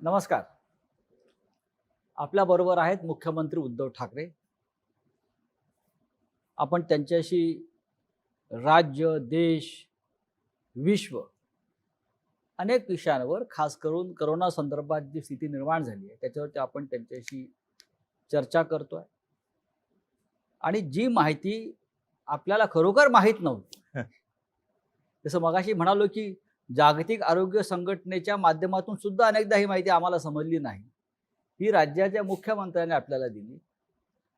नमस्कार. आपल्या बरोबर आहेत मुख्यमंत्री उद्धव ठाकरे. आपण त्यांच्याशी राज्य, देश, विश्व अनेक विषयांवर खास करून कोरोना संदर्भात जी स्थिती निर्माण झाली आहे त्याच्यावरती आपण त्यांच्याशी चर्चा करतोय. आणि जी माहिती आपल्याला खरोखर माहीत नव्हती, जसं मगाशी म्हणालो की जागतिक आरोग्य संघटनेच्या माध्यमातून सुद्धा अनेकदा ही माहिती आम्हाला समजली नाही, ही राज्याच्या मुख्यमंत्र्यांनी आपल्याला दिली.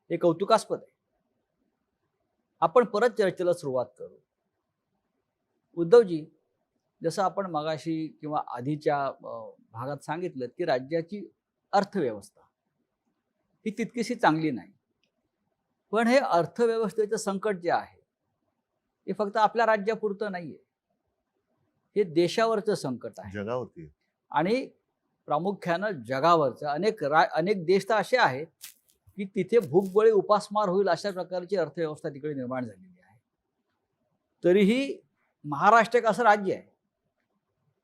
हे कौतुकास्पद आहे. आपण परत चर्चेला सुरुवात करू. उद्धवजी, जसं आपण मगाशी किंवा आधीच्या भागात सांगितलं की राज्याची अर्थव्यवस्था ही तितकीशी चांगली नाही. पण हे अर्थव्यवस्थेचं संकट जे आहे हे फक्त आपल्या राज्यापुरतं नाहीये, हे देशावरचं संकट आहे, जगावरती. आणि प्रामुख्यानं जगावरचं. अनेक देश तर असे आहेत की तिथे भूकबळी उपासमार होईल अशा प्रकारची अर्थव्यवस्था तिकडे निर्माण झालेली आहे. तरीही महाराष्ट्र एक असं राज्य आहे,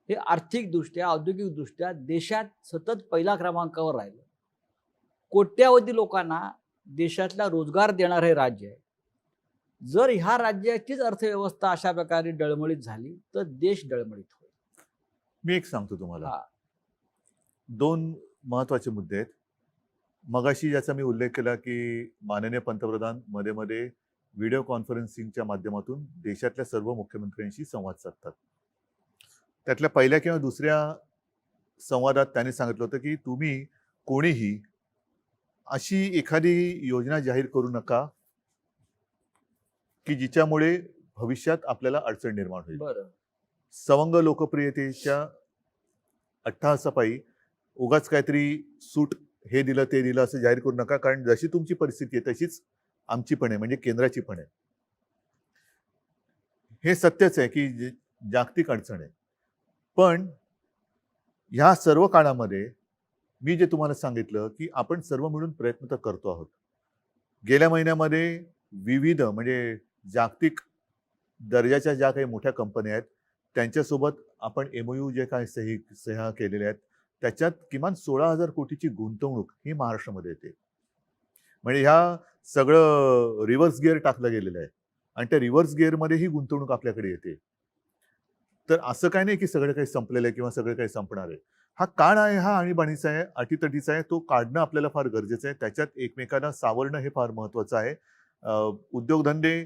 हे आर्थिकदृष्ट्या, औद्योगिकदृष्ट्या देशात सतत पहिल्या क्रमांकावर राहिलं. कोट्यावधी लोकांना देशातला रोजगार देणारं हे राज्य आहे. जर ह्या राज्याचीच अर्थव्यवस्था अशा प्रकारे डळमळीत झाली तर देश डळमळीत होईल. मी एक सांगतो तुम्हाला, हा. 2 महत्वाचे मुद्दे आहेत. मगाशी ज्याचा मी उल्लेख केला की माननीय पंतप्रधान मध्ये मध्ये व्हिडिओ कॉन्फरन्सिंगच्या माध्यमातून देशातल्या सर्व मुख्यमंत्र्यांशी संवाद साधतात. त्यातल्या पहिल्या किंवा दुसऱ्या संवादात त्यांनी सांगितलं होतं की तुम्ही कोणीही अशी एखादी योजना जाहीर करू नका की जिच्यामुळे भविष्यात आपल्याला अडचण निर्माण होईल. बरं. सवंग लोकप्रियतेच्या अट्टहासापायी उगाच काहीतरी सूट हे दिलं ते दिलं असं जाहीर करू नका, कारण जशी तुमची परिस्थिती आहे तशीच आमची पण आहे, म्हणजे केंद्राची पण आहे. हे सत्यच आहे की जागतिक अडचण आहे. पण ह्या सर्व काळामध्ये मी जे तुम्हाला सांगितलं की आपण सर्व मिळून प्रयत्न तर करतो आहोत. गेल्या महिन्यामध्ये विविध म्हणजे जागतिक दर्जाच्या ज्या काही मोठ्या कंपन्या आहेत त्यांच्यासोबत आपण MOU जे काही सह्या केलेल्या आहेत त्याच्यात किमान 16,000 कोटीची गुंतवणूक ही महाराष्ट्रामध्ये येते. म्हणजे ह्या सगळं रिव्हर्स गिअर टाकलं गेलेलं आहे आणि त्या रिव्हर्स गिअरमध्ये ही गुंतवणूक आपल्याकडे येते. तर असं काही नाही की सगळं काही संपलेलं आहे किंवा सगळं काही संपणार आहे. हा काळ आहे, हा आणीबाणीचा आहे, अटीतटीचा आहे. तो काढणं आपल्याला फार गरजेचं आहे. त्याच्यात एकमेकांना सावरणं हे फार महत्वाचं आहे. उद्योगधंदे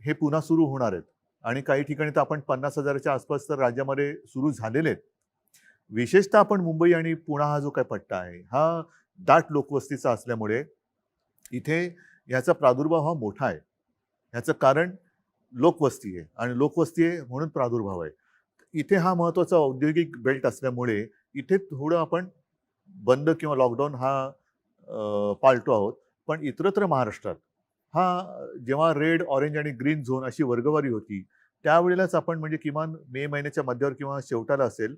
हे पुन्हा सुरू होणार आहेत आणि काही ठिकाणी तर आपण 50,000च्या आसपास तर राज्यामध्ये सुरू झालेले आहेत. विशेषतः आपण मुंबई आणि पुणा हा जो काही पट्टा आहे हा दाट लोकवस्तीचा असल्यामुळे इथे ह्याचा प्रादुर्भाव हा मोठा आहे. ह्याचं कारण लोकवस्ती आहे आणि लोकवस्ती आहे म्हणून प्रादुर्भाव आहे. इथे हा महत्वाचा औद्योगिक बेल्ट असल्यामुळे इथे थोडं आपण बंद किंवा लॉकडाऊन हा पाळतो आहोत. पण इतरत्र महाराष्ट्रात हा जेव्हा रेड, ऑरेंज आणि ग्रीन झोन अशी वर्गवारी होती त्यावेळेलाच आपण म्हणजे किमान मे महिन्याच्या मध्यावर किंवा शेवटाला असेल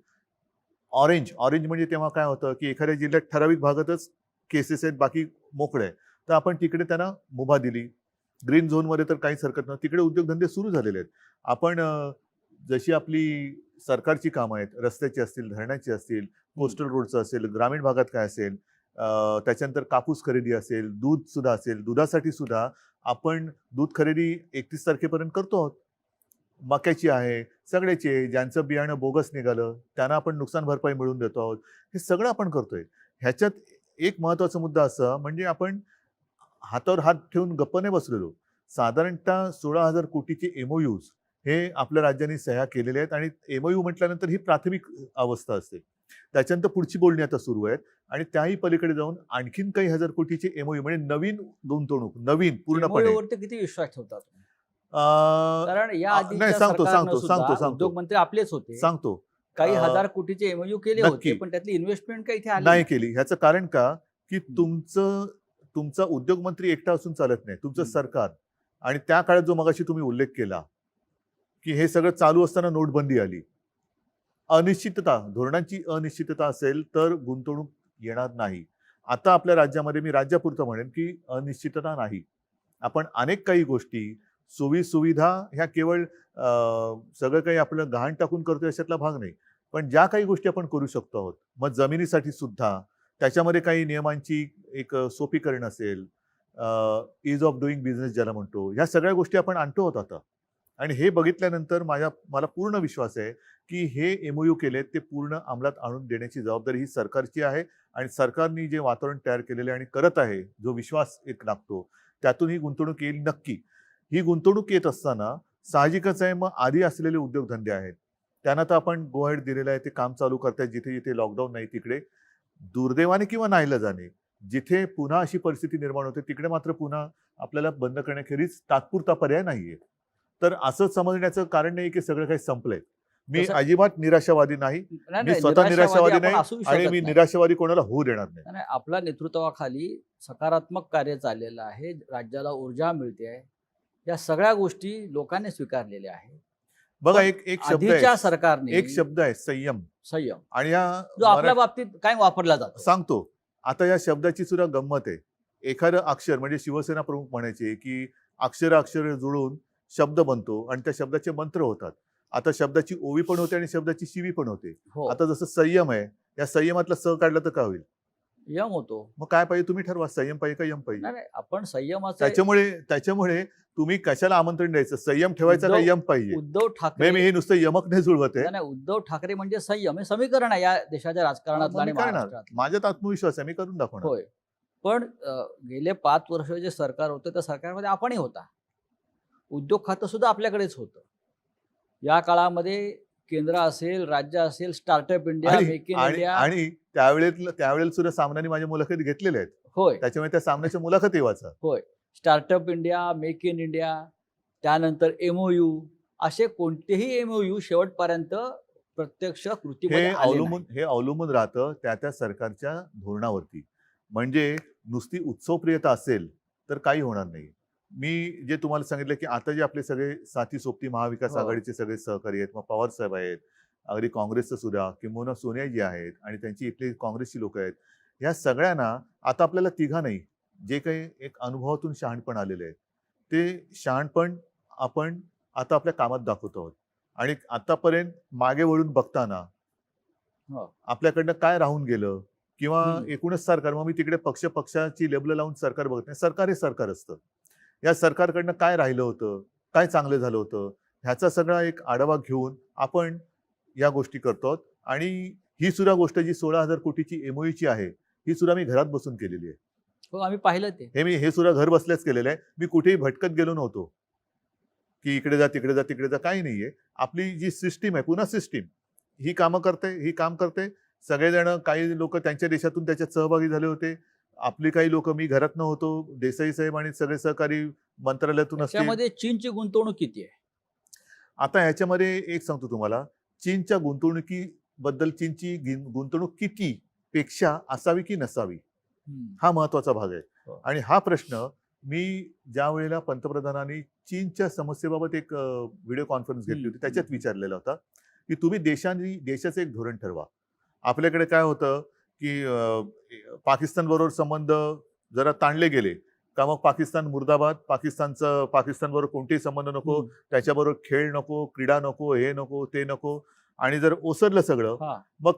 ऑरेंज म्हणजे तेव्हा काय होतं की एखाद्या जिल्ह्यात ठराविक भागातच केसेस आहेत, बाकी मोकळे आहे, तर आपण तिकडे त्यांना मुभा दिली. ग्रीन झोनमध्ये तर काहीच हरकत नाही, तिकडे उद्योगधंदे सुरू झालेले आहेत. आपण जशी आपली सरकारची कामं आहेत, रस्त्याची असतील, धरणाची असतील, कोस्टल रोडचं असेल, ग्रामीण भागात काय असेल, त्याच्यानंतर कापूस खरेदी असेल, दूध सुद्धा असेल, दुधासाठी सुद्धा आपण दूध खरेदी 31 तारखेपर्यंत करतो आहोत. मक्याची आहे, सगळ्याची आहे. ज्यांचं बियाणं बोगस निघालं त्यांना आपण नुकसान भरपाई मिळवून देतो आहोत. हे सगळं आपण करतोय. ह्याच्यात एक महत्वाचा मुद्दा असा म्हणजे आपण हातावर हात ठेवून गप्प नाही बसलेलो. साधारणतः 16,000 कोटीचे MOUs हे आपल्या राज्यांनी सह्या केलेले आहेत आणि MOU म्हटल्यानंतर ही प्राथमिक अवस्था असते. त्याच्यानंतर पुढची बोलणी आता सुरू आहेत आणि त्याही पलीकडे जाऊन आणखीन काही हजार कोटीचे MOU म्हणजे नवीन गुंतवणूक, नवीन पूर्णपणे. MOU वरती किती विश्वास ठेवता तुम्ही? कारण या आधीच्या सरकारनं सुद्धा उद्योगमंत्री आपलेच होते, सांगतो काही हजार कोटीचे MOU केले होते, पण त्यातली इन्व्हेस्टमेंट काही इथे आली नाही केली. ह्याचं कारण का की तुमचा उद्योगमंत्री एकटा असून चालत नाही, तुमचं सरकार. आणि त्या काळात जो मगाशी तुम्ही उल्लेख केला की हे सगळं चालू असताना नोटबंदी आली. अनिश्चितता, धोरणांची अनिश्चितता असेल तर गुंतवणूक येणार नाही. आता आपल्या राज्यामध्ये मी राज्यापुरतं म्हणेन की अनिश्चितता नाही. आपण अनेक काही गोष्टी, सोयी सुविधा ह्या केवळ सगळं काही आपलं गहाण टाकून करतोय अशातला भाग नाही. पण ज्या काही गोष्टी आपण करू शकतो आहोत, मग जमिनीसाठी सुद्धा त्याच्यामध्ये काही नियमांची एक सोपीकरण असेल, इज ऑफ डुईंग बिझनेस ज्याला म्हणतो, ह्या सगळ्या गोष्टी आपण आणतो आहोत आता. आणि हे बघितल्यानंतर मला पूर्ण विश्वास आहे की हे एमओयू केलेत ते पूर्ण अंमलात आणून देण्याची जबाबदारी ही सरकारची आहे. आणि सरकारने जे वातावरण तयार केलेले आणि करत आहे, जो विश्वास एक लागतो, त्यातून ही गुंतवणूक येईल नक्की. ही गुंतवणूक येत असताना साहजिकच आहे, मग आधी असलेले उद्योगधंदे आहेत त्यांना तर आपण गो हेड दिलेलं आहे, ते काम चालू करतायत जिथे जिथे लॉकडाऊन नाही तिकडे. दुर्दैवाने किंवा नाईलाजाने जिथे पुन्हा अशी परिस्थिती निर्माण होते तिकडे मात्र पुन्हा आपल्याला बंद करण्याखेरीज तात्पुरता पर्याय नाहीये. तर असं समजण्याचं कारण नाही की सगळं काही संपलंय. मी तसं- अजिबात निराशावादी नाही. नाही, मी नाही, स्वतः निराशावादी आपण नाही असू आणि शकत मी नाही. निराशावादी कोणाला होऊ देणार नाही. नाही, आपल्या नेतृत्वाखाली सकारात्मक कार्य चाललेलं आहे, राज्याला ऊर्जा मिळते आहे, या सगळ्या गोष्टी लोकांनी स्वीकारलेल्या आहेत. बघा, पण एक शब्द आधीच्या आहे, सरकारने एक शब्द आहे संयम. संयम, आणि या जो आपल्या बाबतीत काय वापरला जातो. सांगतो आता या शब्दाची सुद्धा गंमत आहे. एखादं अक्षर म्हणजे शिवसेना प्रमुख म्हणायचे की अक्षर जुळून शब्द बनतो आणि त्या शब्दाचे मंत्र होतात. आता शब्दाची ओवी पण होते आणि शब्दाची शिवी पण होते. हो, आता जसं संयम आहे, या संयमातला स काढलं तर काय होईल? यम होतो. मग काय पाहिजे तुम्ही ठरवा, संयम पाहिजे का यम पाहिजे? नाही, आपण संयमाचे त्याच्यामुळे तुम्ही कशाला आमंत्रण द्यायचं? संयम ठेवायचा का उद्धव- यम पाहिजे? उद्धव ठाकरे मी हे नुसतं यमक नाही जुळवत आहे. नाही, नाही, उद्धव ठाकरे म्हणजे संयम हे समीकरण आहे या देशाच्या राजकारणातलं आणि मी करणार. महाराष्ट्रात. माझ्यात आत्मविश्वास आहे, मी करून दाखवणार. होय, पण गेले 5 वर्ष जे सरकार होतं त्या सरकारमध्ये आपणही होता. उद्योग खातं सुद्धा आपल्याकडेच होतं. या काळामध्ये केंद्र असेल, राज्य असेल, स्टार्टअप इंडिया, आणि मेक इन आणि इंडिया, आणि त्यावेळेला सुद्धा सामनाने माझ्या मुलाखती घेतलेल्या आहेत. होय त्याच्यामुळे त्या सामन्याच्या मुलाखती वाचा. होय, startup India, make in India, त्यानंतर एमओयू, असे कोणतेही एमओयू शेवटपर्यंत प्रत्यक्ष कृतीमध्ये आले नाही. हे अवलंबून राहतं त्या सरकारच्या धोरणावरती. म्हणजे नुसती उत्सवप्रियता असेल तर काही होणार नाही. मी जे तुम्हाला सांगितलं की आता जे आपले सगळे साथी सोबती महाविकास हो. आघाडीचे सगळे सहकारी आहेत, मग पवार साहेब आहेत, अगदी काँग्रेसचं सुद्धा, किंबहुना सोनियाजी आहेत आणि त्यांची इथली काँग्रेसची लोक आहेत, ह्या सगळ्यांना आता आपल्याला तिघा नाही, जे काही एक अनुभवातून शहाणपण आलेले आहे, ते शहाणपण आपण आता आपल्या कामात दाखवत आहोत. आणि आतापर्यंत मागे वळून बघताना हो. आपल्याकडनं काय राहून गेलं किंवा हम्म. एकूणच सरकार, मग मी तिकडे पक्षाची लेबल लावून सरकार बघत नाही. सरकार हे सरकार असतं. या सरकारकडनं काय राहिलं होतं, काय चांगलं झालं होतं, ह्याचा सगळा एक आढावा घेऊन आपण या गोष्टी करतो. आणि ही सुद्धा गोष्ट जी 16,000 कोटीची एमओयूची आहे, ही सुद्धा मी घरात बसून केलेली आहे. हो, आम्ही पाहिलं ते. हे सुद्धा घर बसल्याच केलेलं आहे. मी कुठेही भटकत गेलो नव्हतो की इकडे जा तिकडे जा तिकडे जा, काही नाहीये. आपली जी सिस्टीम आहे, पुन्हा सिस्टीम ही काम करते. सगळेजण, काही लोक त्यांच्या देशातून त्याच्यात सहभागी झाले होते. आपली काही लोक, मी घरात नव्हतो, देसाई साहेब आणि सगळे सहकारी मंत्रालयातून असतील. त्याच्यामध्ये चीनची गुंतवणूक किती आहे? आता ह्याच्यामध्ये एक सांगतो तुम्हाला, चीनच्या गुंतवणुकीबद्दल, चीनची गुंतवणूक किती पेक्षा असावी की नसावी, हा महत्वाचा भाग आहे. हो. आणि हा प्रश्न मी ज्या वेळेला पंतप्रधानांनी चीनच्या समस्येबाबत एक व्हिडिओ कॉन्फरन्स घेतली होती, त्याच्यात विचारलेला होता की तुम्ही देशाचं एक धोरण ठरवा. आपल्याकडे काय होतं की पाकिस्तान बरोबर संबंध जरा ताणले गेले का मग पाकिस्तान मुर्दाबाद, पाकिस्तान बरोबर कोणतेही संबंध नको, त्याच्याबरोबर खेळ नको, क्रीडा नको, हे नको, ते नको. आणि जर ओसरलं सगळं, हा. मग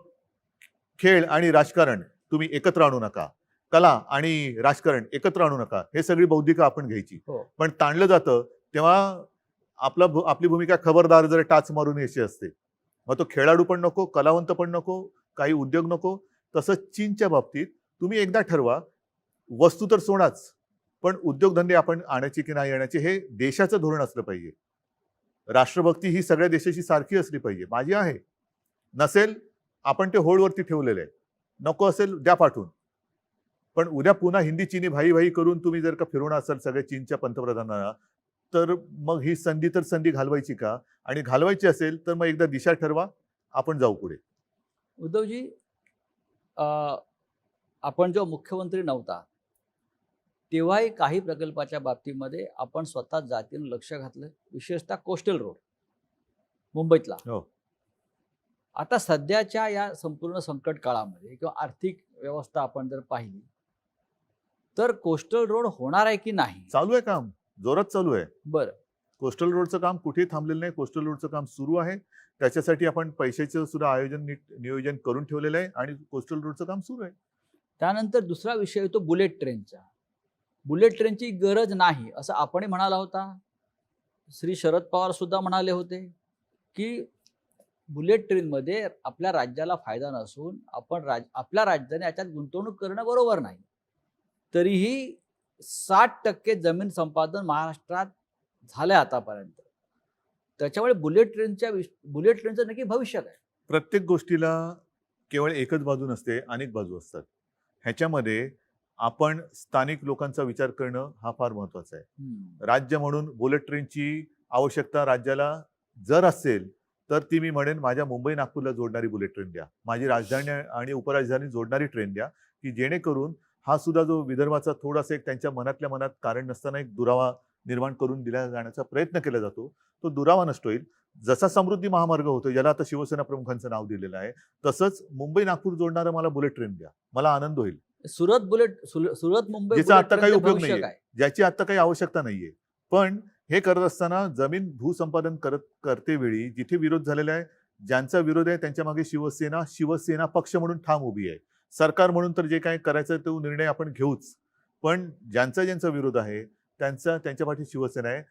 खेळ आणि राजकारण तुम्ही एकत्र आणू नका, कला आणि राजकारण एकत्र आणू नका, हे सगळी बौद्धिक आपण घ्यायची. हो. पण ताणलं जातं तेव्हा आपली भूमिका खबरदार जर टाच मारून यायची असते. मग तो खेळाडू पण नको, कलावंत पण नको, काही उद्योग नको. तसंच चीनच्या बाबतीत तुम्ही एकदा ठरवा, वस्तू तर सोडाच, पण उद्योगधंदे आपण आणायचे की नाही आणायचे हे देशाचं धोरण असलं पाहिजे. राष्ट्रभक्ती ही सगळ्या देशाची सारखी असली पाहिजे. माझी आहे, नसेल आपण ते होल्डवरती ठेवलेलं आहे, नको असेल द्या पाठवून. पण उद्या पुन्हा हिंदी चीनी भाई भाई करून तुम्ही जर का फिरवणार असाल सगळ्या चीनच्या पंतप्रधानांना, तर मग ही संधी घालवायची का? आणि घालवायची असेल तर मग एकदा दिशा ठरवा, आपण जाऊ पुढे. उद्धवजी, आपण जेव्हा मुख्यमंत्री नव्हता तेव्हाही काही प्रकल्पाच्या बाबतीमध्ये आपण स्वतः जातीनं लक्ष घातलं, विशेषतः कोस्टल रोड मुंबईतला. हो. आता सध्याच्या या संपूर्ण संकट काळामध्ये किंवा आर्थिक व्यवस्था आपण जर पाहिली तर कोस्टल रोड होणार आहे की नाही? चालू आहे काम, जोरात चालू आहे. बरं, कोस्टल रोडचं काम कुठेही थांबलेलं नाही. कोस्टल रोडचं काम सुरू आहे. त्याच्यासाठी आपण पैशाचं सुद्धा आयोजन नीट नियोजन करून ठेवलेलं आहे आणि कोस्टल रोडचं काम सुरू आहे. त्यानंतर दुसरा विषय येतो बुलेट ट्रेनचा. बुलेट ट्रेनची गरज नाही असं आपणही म्हणाला होता. श्री शरद पवार सुद्धा म्हणाले होते की बुलेट ट्रेनमध्ये आपल्या राज्याला फायदा नसून आपल्या राज्याने याच्यात गुंतवणूक करणं बरोबर नाही. तरीही 60% जमीन संपादन महाराष्ट्रात झालंय आतापर्यंत. त्याच्यामुळे बुलेट ट्रेनचं नक्की भविष्य काय? प्रत्येक गोष्टीला केवळ एकच बाजू नसते, अनेक बाजू असतात. ह्याच्यामध्ये आपण स्थानिक लोकांचा विचार करणं हा फार महत्वाचा आहे. राज्य म्हणून बुलेट ट्रेनची आवश्यकता राज्याला जर असेल तर ती मी म्हणेन माझ्या मुंबई नागपूरला जोडणारी बुलेट ट्रेन द्या. माझी राजधानी आणि उपराजधानी जोडणारी ट्रेन द्या, की जेणेकरून हा सुद्धा जो विदर्भाचा थोडासा एक त्यांच्या मनातल्या मनात कारण नसताना एक दुरावा निर्माण करून दिला जाण्याचा प्रयत्न केला जातो, तो दुरावा नष्ट होईल. जसा समृद्धी महामार्ग होतो, ज्याला आता शिवसेना प्रमुखांचं नाव दिलेलं आहे, तसंच मुंबई नागपूर जोडणारं मला बुलेट ट्रेन द्या, मला आनंद होईल. सुरत मुंबई ज्याचा आता काही उपयोग भविष्य नाहीये, काय? ज्याची आता काही आवश्यकता नाहीये. पण हे करत असताना जमीन भूसंपादन करते वेळी जिथे विरोध झालेला आहे, ज्यांचा विरोध आहे त्यांच्या मागे शिवसेना पक्ष म्हणून ठाम उभी आहे. सरकार म्हणून तर जे काही करायचं तो निर्णय आपण घेऊच, पण ज्यांचा विरोध आहे त्यांच्या पाठी शिवसेना आहे.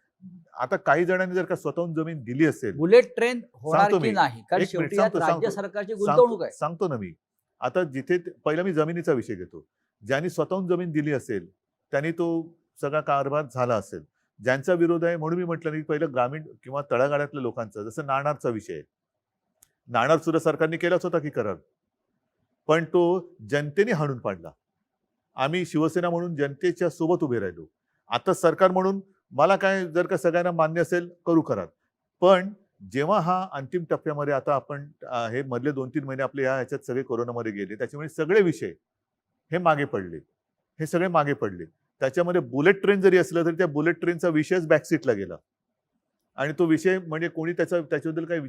आता काही जणांनी जर का स्वतःहून जमीन दिली असेल, बुलेट ट्रेन होणार सांगतो की मी. नाही? कारण एक मिनिट शेवटी यात सांगतो. राज्य सरकारची गुंतवणूक आहे. सांगतो ना मी. आता जिथे पहिला मी जमिनीचा विषय घेतो. ज्यांनी स्वतःहून जमीन दिली असेल त्यांनी तो सगळा कारभार झाला असेल. ज्यांचा विरोध आहे म्हणून मी म्हटलं की पहिलं ग्रामीण किंवा तळागाळातल्या लोकांचा, जसं नाणारचा विषय आहे. नाणार सुद्धा सरकारने केलाच होता की करार, पण तो जनतेने हाणून पाडला. आम्ही शिवसेना म्हणून जनतेच्या सोबत उभे राहिलो. आता सरकार म्हणून मला काय, जर का सगळ्यांना मान्य असेल करू करार, पण जेव्हा हा अंतिम टप्प्यामध्ये आता आपण हे मधले 2-3 महिने आपले ह्याच्यात सगळे कोरोनामध्ये गेले, त्याच्यामुळे सगळे विषय हे मागे पडले. हे सगळे मागे पडले. त्याच्यामध्ये बुलेट ट्रेन जरी असलं तरी त्या बुलेट ट्रेनचा विषयच बॅकसीटला गेला आणि तो विषय म्हणजे कोणी त्याच्याबद्दल काही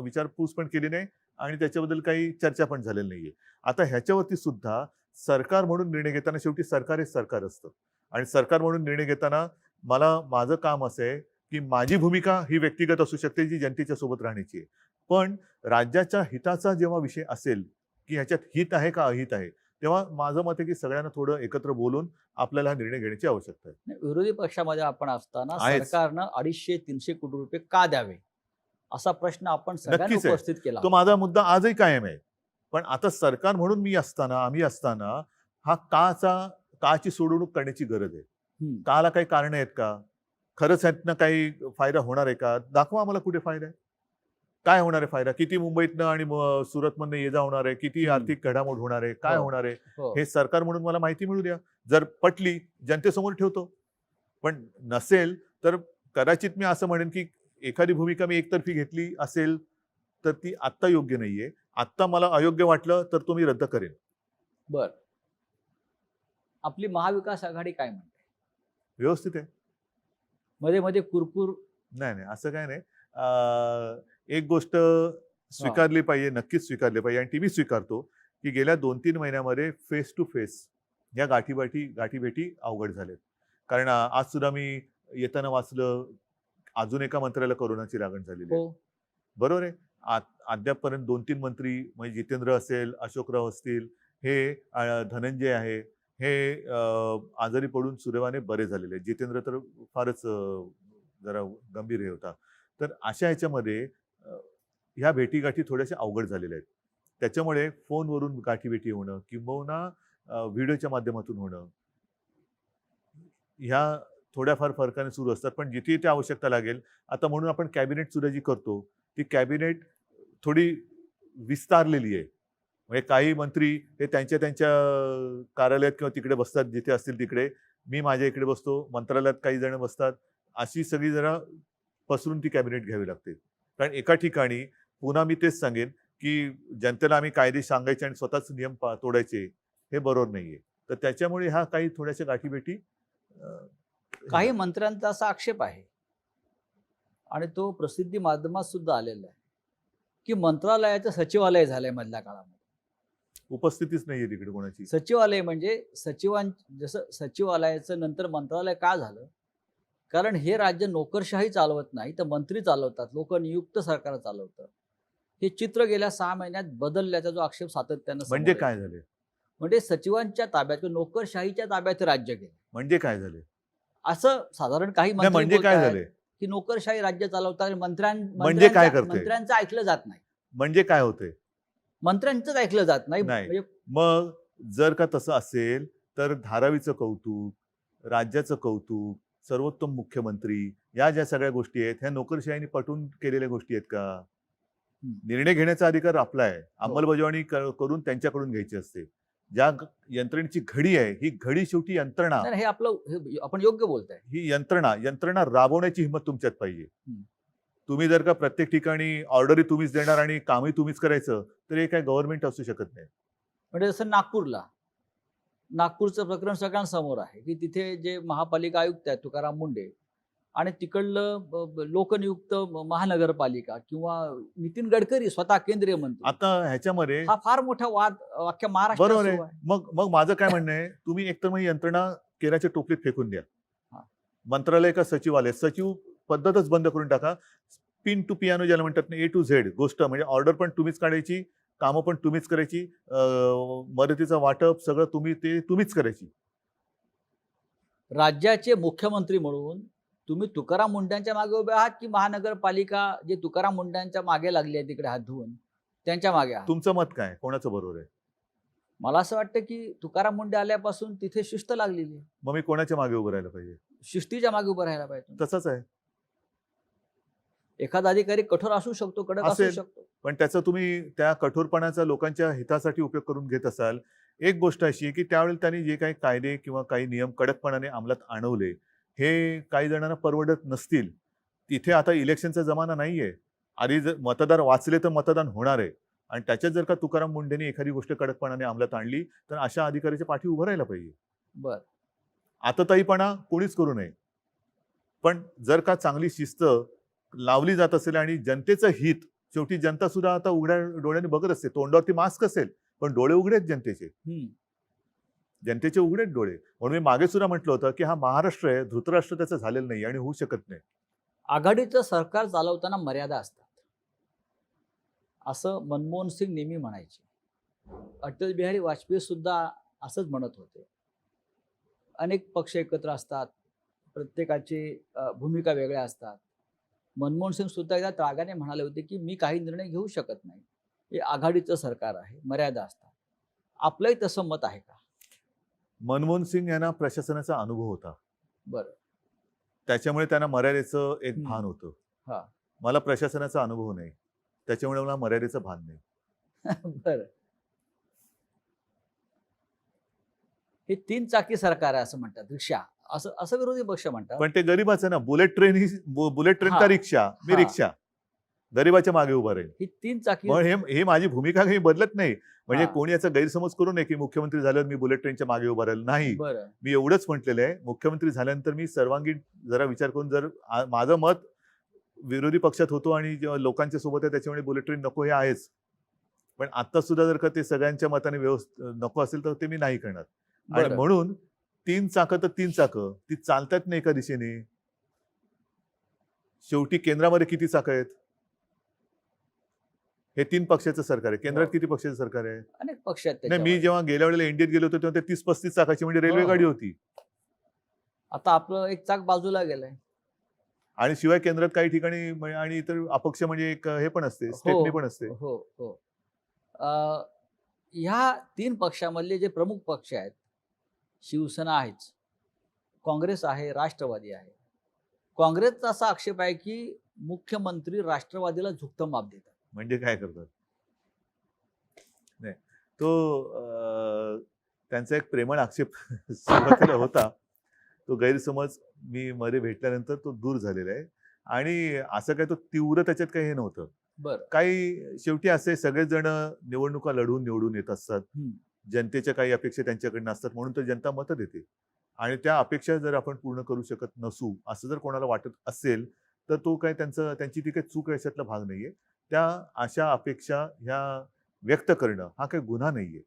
विचारपूस पण केली नाही आणि त्याच्याबद्दल काही चर्चा पण झालेली नाहीये. आता ह्याच्यावरती सुद्धा सरकार म्हणून निर्णय घेताना शेवटी सरकार हे सरकार असतं आणि सरकार म्हणून निर्णय घेताना माझं काम असं आहे की माझी भूमिका ही व्यक्तिगत असू शकते, जी जनतेच्या सोबत राहण्याची आहे. पण राज्याच्या हिताचा जेव्हा विषय असेल की ह्याच्यात हित आहे का अहित आहे, तेव्हा माझं मत आहे की सगळ्यांना थोडं एकत्र बोलून आपल्याला हा निर्णय घेण्याची आवश्यकता आहे. विरोधी पक्षामध्ये आपण असताना आहेच. सरकारनं 250-300 कोटी रुपये का द्यावे असा प्रश्न आपण सगळ्यांनी नक्कीच आहे. उपस्थित केला. तो माझा मुद्दा आजही कायम आहे. पण आता सरकार म्हणून आम्ही असताना हा काची सोडवणूक करण्याची गरज आहे. काला काही कारण आहेत का? खरंच ह्यातनं काही फायदा होणार आहे का? दाखवा आम्हाला कुठे फायदा आहे. काय होणार आहे फायदा? किती मुंबईतनं आणि सुरतमधनं ये-जा होणार आहे? किती आर्थिक घडामोड होणार आहे? काय होणार आहे? हे सरकार म्हणून मला माहिती मिळू द्या. जर पटली जनतेसमोर ठेवतो. पण नसेल तर कदाचित मी असं म्हणेन की एखादी भूमिका मी एकतर्फी घेतली असेल तर ती आत्ता योग्य नाहीये. आत्ता मला अयोग्य वाटलं तर तो मी रद्द करेन. बर, आपली महाविकास आघाडी काय म्हणते? व्यवस्थित आहे. मध्ये मध्ये कुरकुर नाही असं काय नाही. एक गोष्ट स्वीकारली पाहिजे, नक्कीच स्वीकारली पाहिजे आणि ती मी स्वीकारतो की गेल्या 2-3 महिन्यामध्ये फेस टू फेस या गाठीभेटी अवघड झालेत. कारण आज सुद्धा मी येताना वाचलं, अजून एका मंत्र्याला कोरोनाची लागण झालेली आहे. बरोबर आहे. अद्यापपर्यंत 2-3 मंत्री म्हणजे जितेंद्र असेल, अशोकराव असतील, हे धनंजय आहे, हे आजारी पडून सुदैवाने बरे झालेले आहेत. जितेंद्र तर फारच जरा गंभीर हे होता. तर अशा ह्याच्यामध्ये ह्या भेटीगाठी थोड्याशा अवघड झालेल्या आहेत. त्याच्यामुळे फोनवरून गाठीभेटी होणं किंबहुना व्हिडिओच्या माध्यमातून होणं, ह्या थोड्याफार फरकाने सुरू असतात. पण जिथे ते आवश्यकता लागेल, आता म्हणून आपण कॅबिनेट सुद्धा जी करतो ती कॅबिनेट थोडी विस्तारलेली आहे. म्हणजे काही मंत्री हे त्यांच्या कार्यालयात किंवा तिकडे बसतात, जिथे असतील तिकडे. मी माझ्या इकडे बसतो, मंत्रालयात काही जण बसतात. अशी सगळी जरा पसरून ती कॅबिनेट घ्यावी लागते. कारण एका ठिकाणी पुन्हा मी तेच सांगेन की जनतेला आम्ही कायदे सांगायचे आणि स्वतःच नियम तोडायचे, हे बरोबर नाहीये. तर त्याच्यामुळे ह्या काही थोड्याशा गाठीभेटी. काही मंत्र्यांचा असा आक्षेप आहे आणि तो प्रसिद्धी माध्यमात सुद्धा आलेला आहे की मंत्रालयाचं सचिवालय झालंय मधल्या काळामध्ये. उपस्थितीच नाहीये तिकडे कोणाची. सचिवालय म्हणजे जसं सचिवालयाचं नंतर मंत्रालय का झालं कारण हे राज्य नोकरशाही चालवत नाही, तर मंत्री चालवतात, लोकनियुक्त सरकार चालवतं. हे चित्र गेल्या 6 महिन्यात बदलल्याचा जो आक्षेप सातत्यानं म्हणजे समोर काय येतो. झाले? म्हणजे सचिवांच्या ताब्यात किंवा नोकरशाहीच्या ताब्यात हे राज्य गेलं. म्हणजे काय झाले? असं साधारण काही नाही, मंत्री म्हणजे काय बोलतायत, झाले? की नोकरशाही राज्य चालवतात आणि म्हणजे काय करते? मंत्र्यांचं ऐकलं जात नाही. म्हणजे काय होते? मंत्र्यांचंच ऐकलं जात नाही. नाही. म्हणजे मग जर का तसं असेल तर धारावीचं कौतुक, राज्याचं कौतुक, सर्वोत्तम मुख्यमंत्री या ज्या सगळ्या गोष्टी आहेत ह्या नोकरशाहीने पटवून केलेल्या गोष्टी आहेत का? हं. निर्णय घेण्याचा अधिकार आपला आहे. हो. अंमलबजावणी करून त्यांच्याकडून घ्यायची असते. ज्या यंत्रणेची घडी आहे ही घडी शेवटी यंत्रणा, नाही, हे आपलं हे आपण योग्य बोलताय. ही यंत्रणा राबवण्याची हिंमत तुमच्यात पाहिजे. हं. तुम्ही जर का प्रत्येक ठिकाणी ऑर्डरी तुम्हीच देणार आणि कामही तुम्हीच करायचं तर हे काय गव्हर्नमेंट असू शकत नाही. म्हणजे जसं नागपूरचं प्रकरण सगळ्यांसमोर आहे, की तिथे जे महापालिका आयुक्त आहेत तुकाराम मुंडे आणि तिकडलं लोकनियुक्त महानगरपालिका किंवा नितीन गडकरी स्वतः केंद्रीय मंत्री, आता ह्याच्यामध्ये हा फार मोठा वाद अख्ख्या महाराष्ट्रात बरोबर आहे. सुरू आहे. मग मग माझं काय म्हणणं आहे, तुम्ही एकतर मग ही यंत्रणा केराच्या टोपलीत फेकून द्या. हां. मंत्रालय का सचिवालय, सचिव पद्धतच बंद करून टाका. पिन टू पियानो ज्याला म्हणतात ना, ए टू झेड गोष्ट म्हणजे ऑर्डर पण तुम्हीच काढायची, कामं पण तुम्हीच करायची, मदतीचं वाटप सगळं तुम्हीच करायची. राज्याचे मुख्यमंत्री म्हणून तुम्ही तुकाराम मुंड्यांच्या मागे उभे आहात, की महानगरपालिका जे तुकाराम मुंड्यांच्या मागे लागली आहे तिकडे हात धुवून त्यांच्या मागे आहात? तुमचं मत काय? कोणाचं बरोबर आहे? मला असं वाटतं, की तुकाराम मुंडे आल्यापासून तिथे शिस्त लागलेली आहे. मग मी कोणाच्या मागे उभं राहायला पाहिजे? शिस्तीच्या मागे उभं राहायला पाहिजे. तसंच आहे. एखादा अधिकारी कठोर असू शकतो, कडक असू असेल. शकतो. पण त्याचा तुम्ही त्या कठोरपणाचा लोकांच्या हितासाठी उपयोग करून घेत असाल. एक गोष्ट अशी आहे, की त्यावेळेला त्यांनी जे काही कायदे किंवा काही नियम कडकपणाने अंमलात आणवले, हे काही जणांना परवडत नसतील. तिथे आता इलेक्शनचा जमाना नाहीये. आधी जर मतदार वाचले तर मतदान होणार आहे. आणि त्याच्यात जर का तुकाराम मुंडेंनी एखादी गोष्ट कडकपणाने अंमलात आणली, तर अशा अधिकाऱ्याच्या पाठी उभं राहायला पाहिजे. बरं. आतताईपणा कोणीच करू नये. पण जर का चांगली शिस्त लावली जात असेल आणि जनतेचं हित, शेवटी जनता सुद्धा आता उघड्या डोळ्याने बघत असते. तोंडावरती मास्क असेल, पण डोळे उघडे आहेत जनतेचे. हं. जनतेचे उघडे आहेत डोळे. म्हणून मी मागे सुद्धा म्हटलं होतं, की हा महाराष्ट्र आहे, धृतराष्ट्र त्याचं झालेलं नाही आणि होऊ शकत नाही. आघाडीचं सरकार चालवताना मर्यादा असतात. असं मनमोहन सिंग नेहमी म्हणायचे. अटल बिहारी वाजपेयी सुद्धा असंच म्हणत होते. अनेक पक्ष एकत्र असतात. प्रत्येकाची भूमिका वेगळ्या असतात. मनमोहन सिंग सुद्धा एकदा रागाने म्हणाले होते, की मी काही निर्णय घेऊ शकत नाही. हे आघाडीचं सरकार आहे, मर्यादा असतात. आपलंही तसं मत आहे का? मनमोहन सिंग यांना प्रशासनाचा अनुभव होता. बरं. त्याच्यामुळे त्यांना मर्यादेचं एक हं. भान होतं. हां. मला प्रशासनाचा अनुभव नाही. त्याच्यामुळे मला मर्यादेचं भान नाही. बरं. हे 3 चाकी सरकार आहे असं म्हणतात, रिक्षा. असं असं विरोधी पक्ष म्हणतात. पण ते गरीबाचं ना, बुलेट ट्रेन का हां. रिक्षा? मी हां. रिक्षा. गरीबाच्या मागे उभा राहील. ही 3 चाकी मग हे माझी भूमिका काही बदलत नाही. म्हणजे हां. कोणी याचा गैरसमज करू नये, की मुख्यमंत्री झाल्यावर मी बुलेट ट्रेनच्या मागे उभा राहील. नाही. बरं. मी एवढंच म्हटलेलं आहे, मुख्यमंत्री झाल्यानंतर मी सर्वांगीण जरा विचार करून जर माझं मत विरोधी पक्षात होतो आणि जेव्हा लोकांच्या सोबत आहे त्याच्यामुळे बुलेट ट्रेन नको हे आहेच. पण आता सुद्धा जर का ते सगळ्यांच्या मताने नको असेल तर ते मी नाही करणार. आणि बरं. म्हणून 3 चाकं तर 3 चाकं ती चालतात नाही एका दिशेने. शेवटी केंद्रामध्ये किती चाकं आहेत? हे 3 पक्षाचं सरकार आहे. केंद्रात हो. किती पक्षाचं सरकार आहे? अनेक पक्ष आहेत नाही, मी त्याच्यामध्ये. जेव्हा गेल्या वेळेला इंडियात गेलो होतो तेव्हा ते 30-35 चाकाची म्हणजे रेल्वे हो, गाडी हो. होती. आता आपलं एक चाक बाजूला गेलंय. आणि शिवाय केंद्रात काही ठिकाणी आणि इतर अपक्ष म्हणजे एक हे पण असते, स्टेपनी पण असते. हो, हो. ह्या 3 पक्षामधले जे प्रमुख पक्ष आहेत, शिवसेना आहेच, काँग्रेस आहे, राष्ट्रवादी आहे. काँग्रेसचा असा आक्षेप आहे, की मुख्यमंत्री राष्ट्रवादीला झुकतं माप देतात. म्हणजे काय करतात? नाही. तो त्यांचा एक प्रेमळ आक्षेप सुरुवातीला होता. तो गैरसमज मी मध्ये भेटल्यानंतर तो दूर झालेला आहे. आणि असं काय तो तीव्र त्याच्यात काही हे नव्हतं. बरं. काही शेवटी असे सगळेच जण निवडणुका लढवून निवडून येत असतात. हं. जनतेच्या काही अपेक्षा त्यांच्याकडनं असतात म्हणून तर जनता मतं देते. आणि त्या अपेक्षा जर आपण पूर्ण करू शकत नसू, असं जर कोणाला वाटत असेल, तर तो काय त्यांची ती काही चूक याच्यातला भाग नाहीये. त्या अशा अपेक्षा ह्या व्यक्त करणं हा काही गुन्हा नाहीये.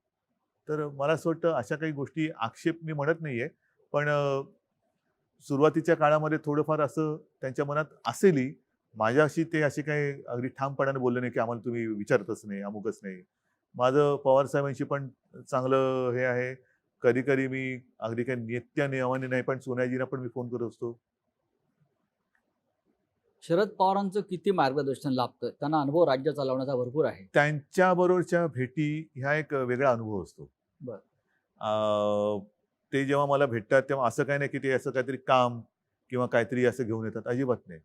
तर मला असं वाटतं अशा काही गोष्टी आक्षेप मी म्हणत नाहीये. पण सुरुवातीच्या काळामध्ये थोडंफार असं त्यांच्या मनात असेलही. माझ्याशी ते असे काही अगदी ठामपणाने बोलले नाही की आम्हाला तुम्ही विचारतच नाही, अमुकच नाही. माझं पवार साहेबांशी पण चांगलं हे आहे. कधी कधी मी अगदी काही नियमाने नाही, पण सोनियाजींना पण मी फोन करत असतो. शरद पवारांचं किती मार्गदर्शन लाभतं? त्यांना अनुभव राज्य चालवण्याचा भरपूर आहे. त्यांच्याबरोबरच्या भेटी ह्या एक वेगळा अनुभव असतो. बरं. ते जेव्हा मला भेटतात तेव्हा असं काही नाही की ते असं काहीतरी काम किंवा काहीतरी असं घेऊन येतात, अजिबात नाही.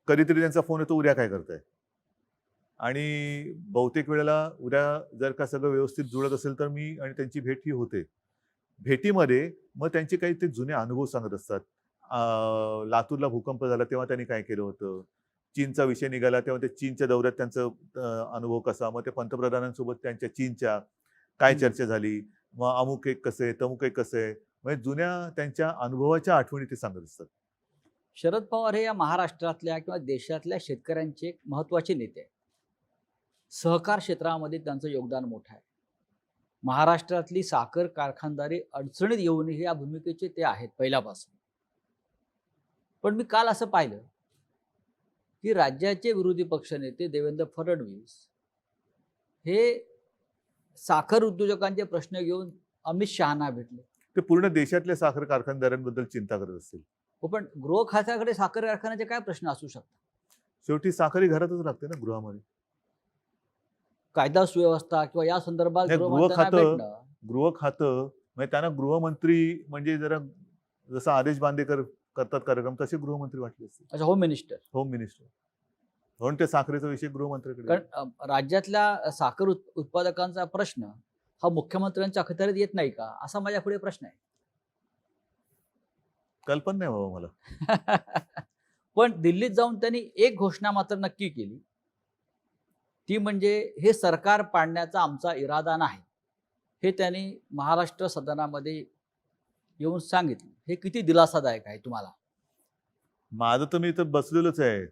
कधीतरी त्यांचा फोन येतो, उद्या काय करताय? आणि बहुतेक वेळेला उद्या जर का सगळं व्यवस्थित जुळत असेल तर मी आणि त्यांची भेट ही होते. भेटीमध्ये मग त्यांचे काही ते जुने अनुभव सांगत असतात. लातूरला भूकंप झाला तेव्हा त्यांनी काय केलं होतं. चीनचा विषय निघाला तेव्हा ते चीनच्या दौऱ्यात त्यांचा अनुभव कसा, मग ते पंतप्रधानांसोबत त्यांच्या चीनच्या काय चर्चा झाली, मग अमुक एक कसं आहे, तमुक एक कसं आहे. म्हणजे जुन्या त्यांच्या अनुभवाच्या आठवणी ते सांगत असतात. शरद पवार हे या महाराष्ट्रातल्या किंवा देशातल्या शेतकऱ्यांचे एक महत्त्वाचे नेते आहेत. सहकार क्षेत्रामध्ये त्यांचं योगदान मोठं आहे. महाराष्ट्रातली साखर कारखानदारी अडचणीत येऊनही या भूमिकेचे ते आहेत पहिल्यापासून. पण मी काल असं पाहिलं की राज्याचे विरोधी पक्षनेते देवेंद्र फडणवीस हे साखर उद्योजकांचे प्रश्न घेऊन अमित शहाना भेटले. ते पूर्ण देशातल्या साखर कारखानदारांबद्दल चिंता करत असतील. हो, पण गृह खात्याकडे साखर कारखान्याचे काय प्रश्न असू शकतात? शेवटी साखर ही घरातच लागते ना, गृहामध्ये. कायदा सुव्यवस्था किंवा या संदर्भात नाही, गृहमंत्र्यांना भेटणं. गृह खातं म्हणजे त्यांना गृहमंत्री म्हणजे जरा जसं आदेश बांदेकर करतात कार्यक्रम, तसे गृहमंत्री वाटले असते. अच्छा, होम मिनिस्टर. होम मिनिस्टर म्हणून ते साखरेचा विषय गृहमंत्र्याकडे. कारण राज्यातल्या साखर उत्पादकांचा प्रश्न हा मुख्यमंत्र्यांच्या अखत्यारीत येत नाही का, असा माझ्या पुढे प्रश्न आहे. कल्पना नाही बाबा मला. पण दिल्लीत जाऊन त्यांनी एक घोषणा मात्र नक्की केली, ती म्हणजे हे सरकार पाडण्याचा आमचा इरादा नाही, हे त्यांनी महाराष्ट्र सदनामध्ये येऊन सांगितलं. हे किती दिलासादायक आहे तुम्हाला? माझं तर मी इथं बसलेलोच आहे.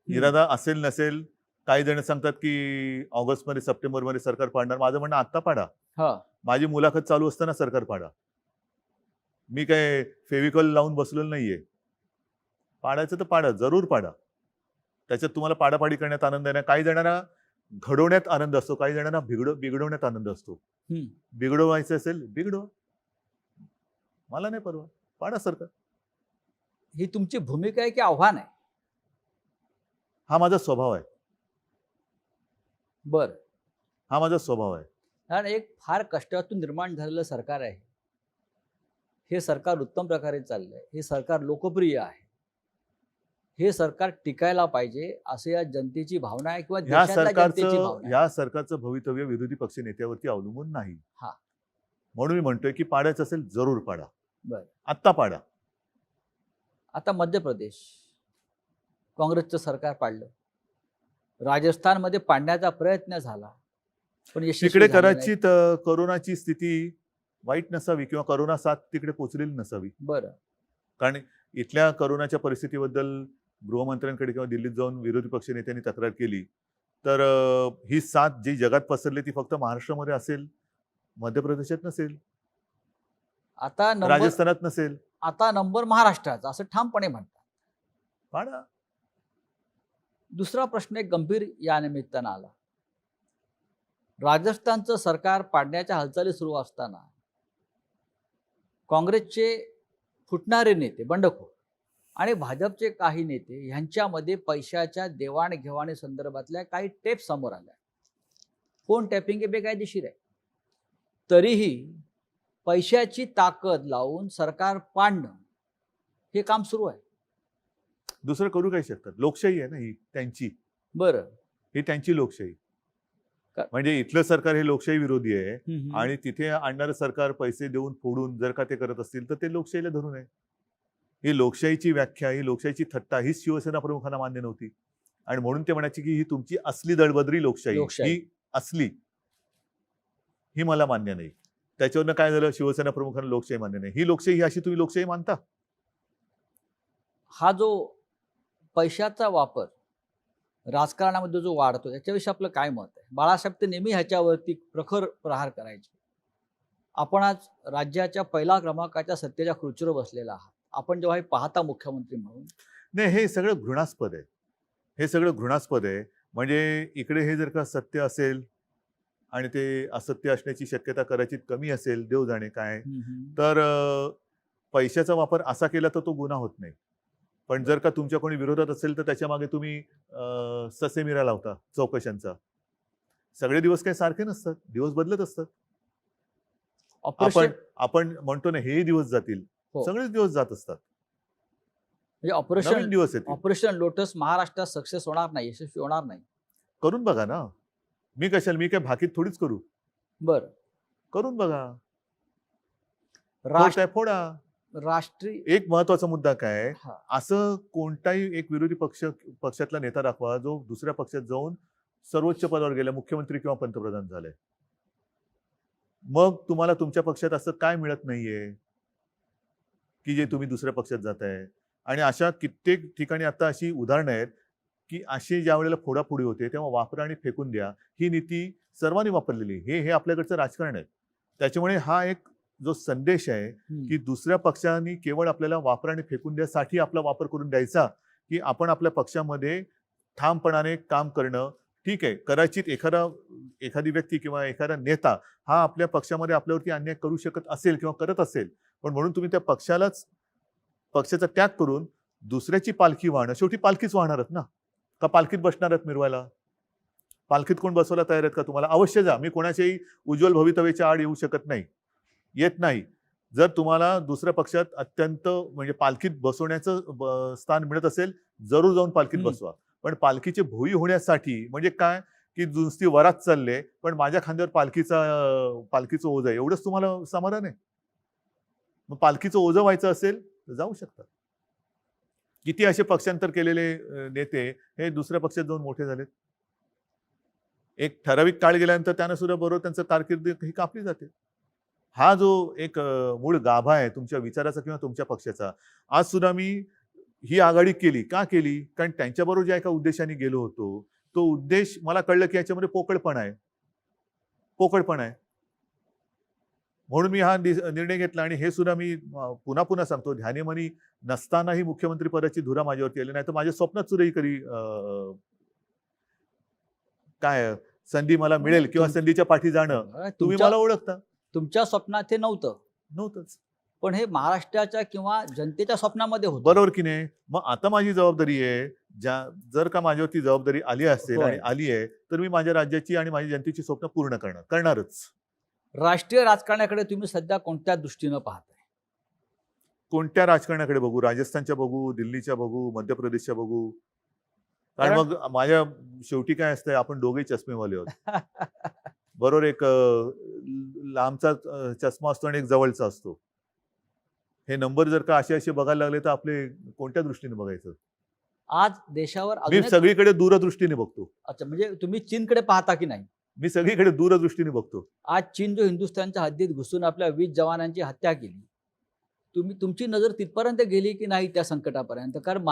इरादा असेल नसेल, काही जण सांगतात की ऑगस्टमध्ये सप्टेंबरमध्ये सरकार पाडणार. माझं म्हणणं आत्ता पाडा. हा, माझी मुलाखत चालू असताना सरकार पाडा. मी काय फेविकॉल लावून बसलेलो नाहीये. पाडायचं तर पाडा, जरूर पाडा. त्याच्यात तुम्हाला पाडापाडी करण्यात आनंद आहे ना. काही जणांना घडवण्यात आनंद असतो, काही जणांना बिघडवण्यात आनंद असतो. बिघडवायचं असेल बिघडवा, मला नाही परवा, पाडा सरकार. ही तुमची भूमिका आहे की आव्हान आहे? हा माझा स्वभाव आहे. बर. हा माझा स्वभाव आहे. कारण एक फार कष्टातून निर्माण झालेलं सरकार आहे. हे सरकार उत्तम प्रकारे चाललंय. हे सरकार लोकप्रिय आहे. हे सरकार टिकायला पाहिजे असं या जनतेची भावना आहे किंवा देशातल्या जनतेची भावना आहे. या सरकारचं भवितव्य विरोधी पक्ष नेत्यावरती अवलंबून नाही. हा. म्हणून मी म्हणतोय की पाडायचं असेल जरूर पाडा. बर. आत्ता पाडा. आता मध्य प्रदेश काँग्रेसचं सरकार पाडलं. राजस्थानमध्ये पाडण्याचा प्रयत्न झाला, पण यशस्वी तिकडे झाला नाही. कदाचित कोरोनाची स्थिती वाईट नसावी किंवा कोरोना साथ तिकडे पोचलेली नसावी. बरं. कारण इथल्या कोरोनाच्या परिस्थितीबद्दल गृहमंत्र्यांकडे किंवा दिल्लीत जाऊन विरोधी पक्ष नेत्यांनी तक्रार केली तर ही साथ जी जगात पसरली ती फक्त महाराष्ट्रामध्ये असेल, मध्य प्रदेशात नसेल, आता राजस्थानात नसेल. आता नंबर महाराष्ट्राचा असं ठामपणे म्हणतात. पाडा. दुसरा प्रश्न एक गंभीर या निमित्तानं आला. राजस्थानचं सरकार पाडण्याच्या हालचाली सुरू असताना काँग्रेसचे फुटणारे नेते, बंडखोर आणि भाजपचे काही नेते यांच्यामध्ये पैशाच्या देवाणघेवाणी संदर्भातल्या काही टेप समोर आल्या. फोन टॅपिंग हे बेकायदेशीर आहे. तरीही पैशाची ताकद लावून सरकार पाडणं हे काम सुरू आहे. दुसरं करू काय शकतात? लोकशाही आहे ना ही त्यांची. बरं. ही त्यांची लोकशाही. म्हणजे इथलं सरकार हे लोकशाही विरोधी आहे आणि तिथे आणणारं सरकार पैसे देऊन फोडून जर का ते करत असतील तर ते लोकशाहीला धरून आहे. ही लोकशाहीची व्याख्या, ही लोकशाहीची थट्टा हीच शिवसेना प्रमुखांना मान्य नव्हती आणि म्हणून ते म्हणायचे की ही तुमची असली दळबद्री लोकशाही ही असली, ही मला मान्य नाही. त्याच्यावरनं काय झालं? शिवसेना प्रमुखांना लोकशाही मान्य नाही. ही लोकशाही ही अशी तुम्ही लोकशाही मानता? हा जो पैशाचा वापर राजकारणामध्ये जो वाढतो याच्याविषयी आपलं काय मत आहे? बाळासाहेब ते नेहमी ह्याच्यावरती प्रखर प्रहार करायचे. आपण आज राज्याच्या पहिला क्रमांकाच्या सत्तेच्या खुर्चीवर बसलेला आहात. आपण जेव्हा हे पाहता मुख्यमंत्री म्हणून, नाही, हे सगळं घृणास्पद आहे. हे सगळं घृणास्पद आहे. म्हणजे इकडे हे जर का सत्य असेल आणि ते असत्य असण्याची शक्यता कदाचित कमी असेल, देव जाणे काय, तर पैशाचा वापर असा केला तर तो गुन्हा होत नाही. पण जर का तुमच्या कोणी विरोधात असेल तर त्याच्या मागे तुम्ही ससेमिरा लावता चौकशांचा. सगळे दिवस काही सारखे नसतात, दिवस बदलत असतात. आपण ऑपरेशन आपण म्हणतो ना, हेही दिवस जातील, हो. सगळेच दिवस जात असतात, म्हणजे नवीन ऑपरेशन दिवस येतील. ऑपरेशन लोटस महाराष्ट्रात सक्सेस होणार नाही, यशस्वी होणार नाही. करून बघा ना. मी काय भाकीत थोडीच करू. बरं. करून बघा. राष्ट्र फोडताय फोडा. राष्ट्रीय एक महत्वाचा मुद्दा काय आहे, हा. असं कोणताही एक विरोधी पक्षातला नेता दाखवा जो दुसऱ्या पक्षात जाऊन सर्वोच्च पदावर गेला, मुख्यमंत्री किंवा पंतप्रधान झाले. मग तुम्हाला तुमच्या पक्षात असं काय मिळत नाहीये की जे तुम्ही दुसऱ्या पक्षात जाताय. आणि अशा कित्येक ठिकाणी आता अशी उदाहरणं आहेत की अशी ज्या वेळेला फोडाफोडी होते तेव्हा वापरा आणि फेकून द्या, ही नीती सर्वांनी वापरलेली. हे आपल्याकडचं राजकारण आहे. त्याच्यामुळे हा एक जो संदेश आहे की दुसऱ्या पक्षांनी केवळ आपल्याला वापरा आणि फेकून द्यासाठी आपला वापर करून द्यायचा, की आपण आपल्या पक्षामध्ये ठामपणाने काम करणं. ठीक आहे, कदाचित एखादी व्यक्ती किंवा एखादा नेता हा आपल्या पक्षामध्ये आपल्यावरती अन्याय करू शकत असेल किंवा करत असेल, पण म्हणून तुम्ही त्या पक्षाचा त्याग करून दुसऱ्याची पालखी वाहणं, शेवटी पालखीच वाहणारच ना, का पालखीत बसणार आहेत मिरवायला? पालखीत कोण बसवायला तयार आहेत का तुम्हाला? अवश्य जा. मी कोणाच्याही उज्ज्वल भवितव्याच्या आड येऊ शकत नाही, येत नाही. जर तुम्हाला दुसऱ्या पक्षात अत्यंत म्हणजे पालखीत बसवण्याचं स्थान मिळत असेल, जरूर जाऊन पालखीत बसवा. पण पालखीचे भोई होण्यासाठी म्हणजे काय, की नुसती वरात चालले पण माझ्या खांद्यावर पालखीचं ओझं आहे, एवढंच तुम्हाला समाधान आहे? मग पालखीचं ओझं व्हायचं असेल तर जाऊ शकतात. किती असे पक्षांतर केलेले नेते हे दुसऱ्या पक्षात जाऊन मोठे झालेत. एक ठराविक काळ गेल्यानंतर त्यांना सुद्धा बरोबर त्यांचं कारकीर्द ही कापली जाते. हा जो एक मूळ गाभा आहे तुमच्या विचाराचा किंवा तुमच्या पक्षाचा, आज सुद्धा मी ही आघाडी केली. का केली? कारण त्यांच्याबरोबर ज्या एका उद्देशाने गेलो होतो, तो उद्देश मला कळलं की याच्यामध्ये पोकळपणा आहे. म्हणून मी हा निर्णय घेतला. आणि हे सुद्धा मी पुन्हा पुन्हा सांगतो, ध्यानीमनी नसतानाही मुख्यमंत्री पदाची धुरा माझ्यावरती आली नाही, तर माझ्या स्वप्नात सुद्धा कधी काय संधी मला मिळेल किंवा संधीच्या पाठी जाणं, तुम्ही मला ओळखता. तुमच्या स्वप्नात हे नव्हतंच. पण हे महाराष्ट्राच्या किंवा जनतेच्या स्वप्नामध्ये होतं. बरोबर की नाही? मग आता माझी जबाबदारी आहे, जर का माझ्यावरती जबाबदारी आली असेल आणि आली आहे, तर मी माझ्या राज्याची आणि माझ्या जनतेची स्वप्न पूर्ण करणारच. राष्ट्रीय राजकारणाकडे तुम्ही सध्या कोणत्या दृष्टीनं पाहताय? कोणत्या राजकारणाकडे बघू? राजस्थानच्या बघू, दिल्लीच्या बघू, मध्य प्रदेशच्या बघू? कारण मग माझ्या शेवटी काय असतंय, आपण दोघेही चष्मेवाले आहोत. बरोबर. एक लांबचा चष्मा असतो आणि एक जवळचा असतो. हे नंबर जर का असे बघायला लागले तर आपले कोणत्या दृष्टीने बघायचं? आज देशावर मी सगळीकडे दूरदृष्टीने बघतो. अच्छा, म्हणजे तुम्ही चीनकडे पाहता की नाही? मी सगळीकडे दूरदृष्टीने बघतो. आज चीन जो हिंदुस्थानच्या हद्दीत घुसून आपल्या 20 जवानांची हत्या केली, तुमची नजर तिथपर्यंत गेली की नाही त्या संकटापर्यंत? कारण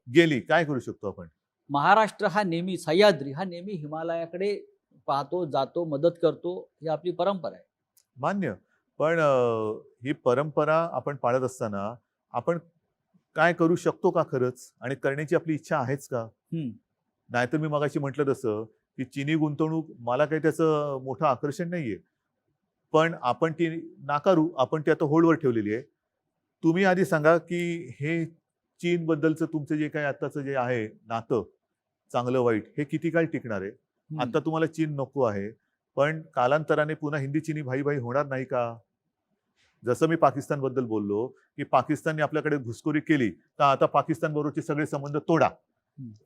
गेली. काय करू शकतो आपण? महाराष्ट्र हा नेहमी, सह्याद्री हा नेहमी हिमालयाकडे पाहतो, जातो, मदत करतो, ही आपली परंपरा आहे. मान्य. पण ही परंपरा आपण पाळत असताना आपण काय करू शकतो का खरंच? आणि करण्याची आपली इच्छा आहेच का? नाहीतर मी मगाशी म्हटलं तसं की चीनी गुंतवणूक मला काही त्याचं मोठं आकर्षण नाहीये, पण आपण ती नाकारू, आपण ती आता होल्डवर ठेवलेली आहे. तुम्ही आधी सांगा की हे चीन बद्दलचं तुमचं जे काही आताचं जे आहे नातं, चांगलं वाईट, हे किती काळ टिकणार आहे? आता तुम्हाला चीन नको आहे, पण कालांतराने पुन्हा हिंदी चीनी भाई भाई होणार नाही का? जसं मी पाकिस्तान बद्दल बोललो की पाकिस्तानने आपल्याकडे घुसखोरी केली, तर आता पाकिस्तान बरोबरचे सगळे संबंध तोडा,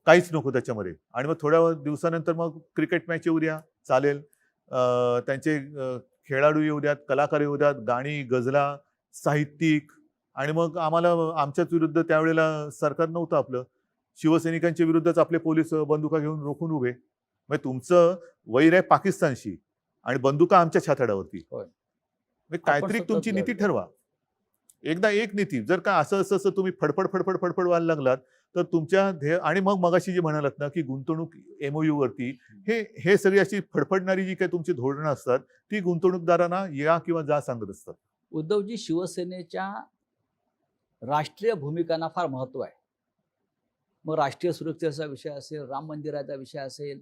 काहीच नको त्याच्यामध्ये. आणि मग थोड्या दिवसानंतर मग क्रिकेट मॅच येऊ द्या, चालेल. त्यांचे खेळाडू येऊ द्यात, कलाकार येऊ द्यात, गाणी, गझला, साहित्यिक. आणि मग आम्हाला आमच्याच विरुद्ध त्यावेळेला सरकार नव्हतं आपलं, शिवसैनिकांच्या विरुद्धच आपले पोलीस बंदुका घेऊन रोखून उभे. म्हणजे तुमचं वैर आहे पाकिस्तानशी आणि बंदुका आमच्या छाताडावरती. काहीतरी तुमची नीती ठरवा. एकदा एक नीती. जर का असं तुम्ही फडफड व्हायला लागलात तर तुमच्या ध्येय आणि मग मगाशी जे म्हणालात ना की गुंतवणूक MOU वरती हे सगळी अशी फडफडणारी जी काही तुमची धोरणं असतात ती गुंतवणूकदारांना या किंवा जा सांगत असतात. उद्धवजी, शिवसेनेच्या राष्ट्रीय भूमिकांना फार महत्व आहे. मग राष्ट्रीय सुरक्षेचा विषय असेल, राम मंदिराचा विषय असेल,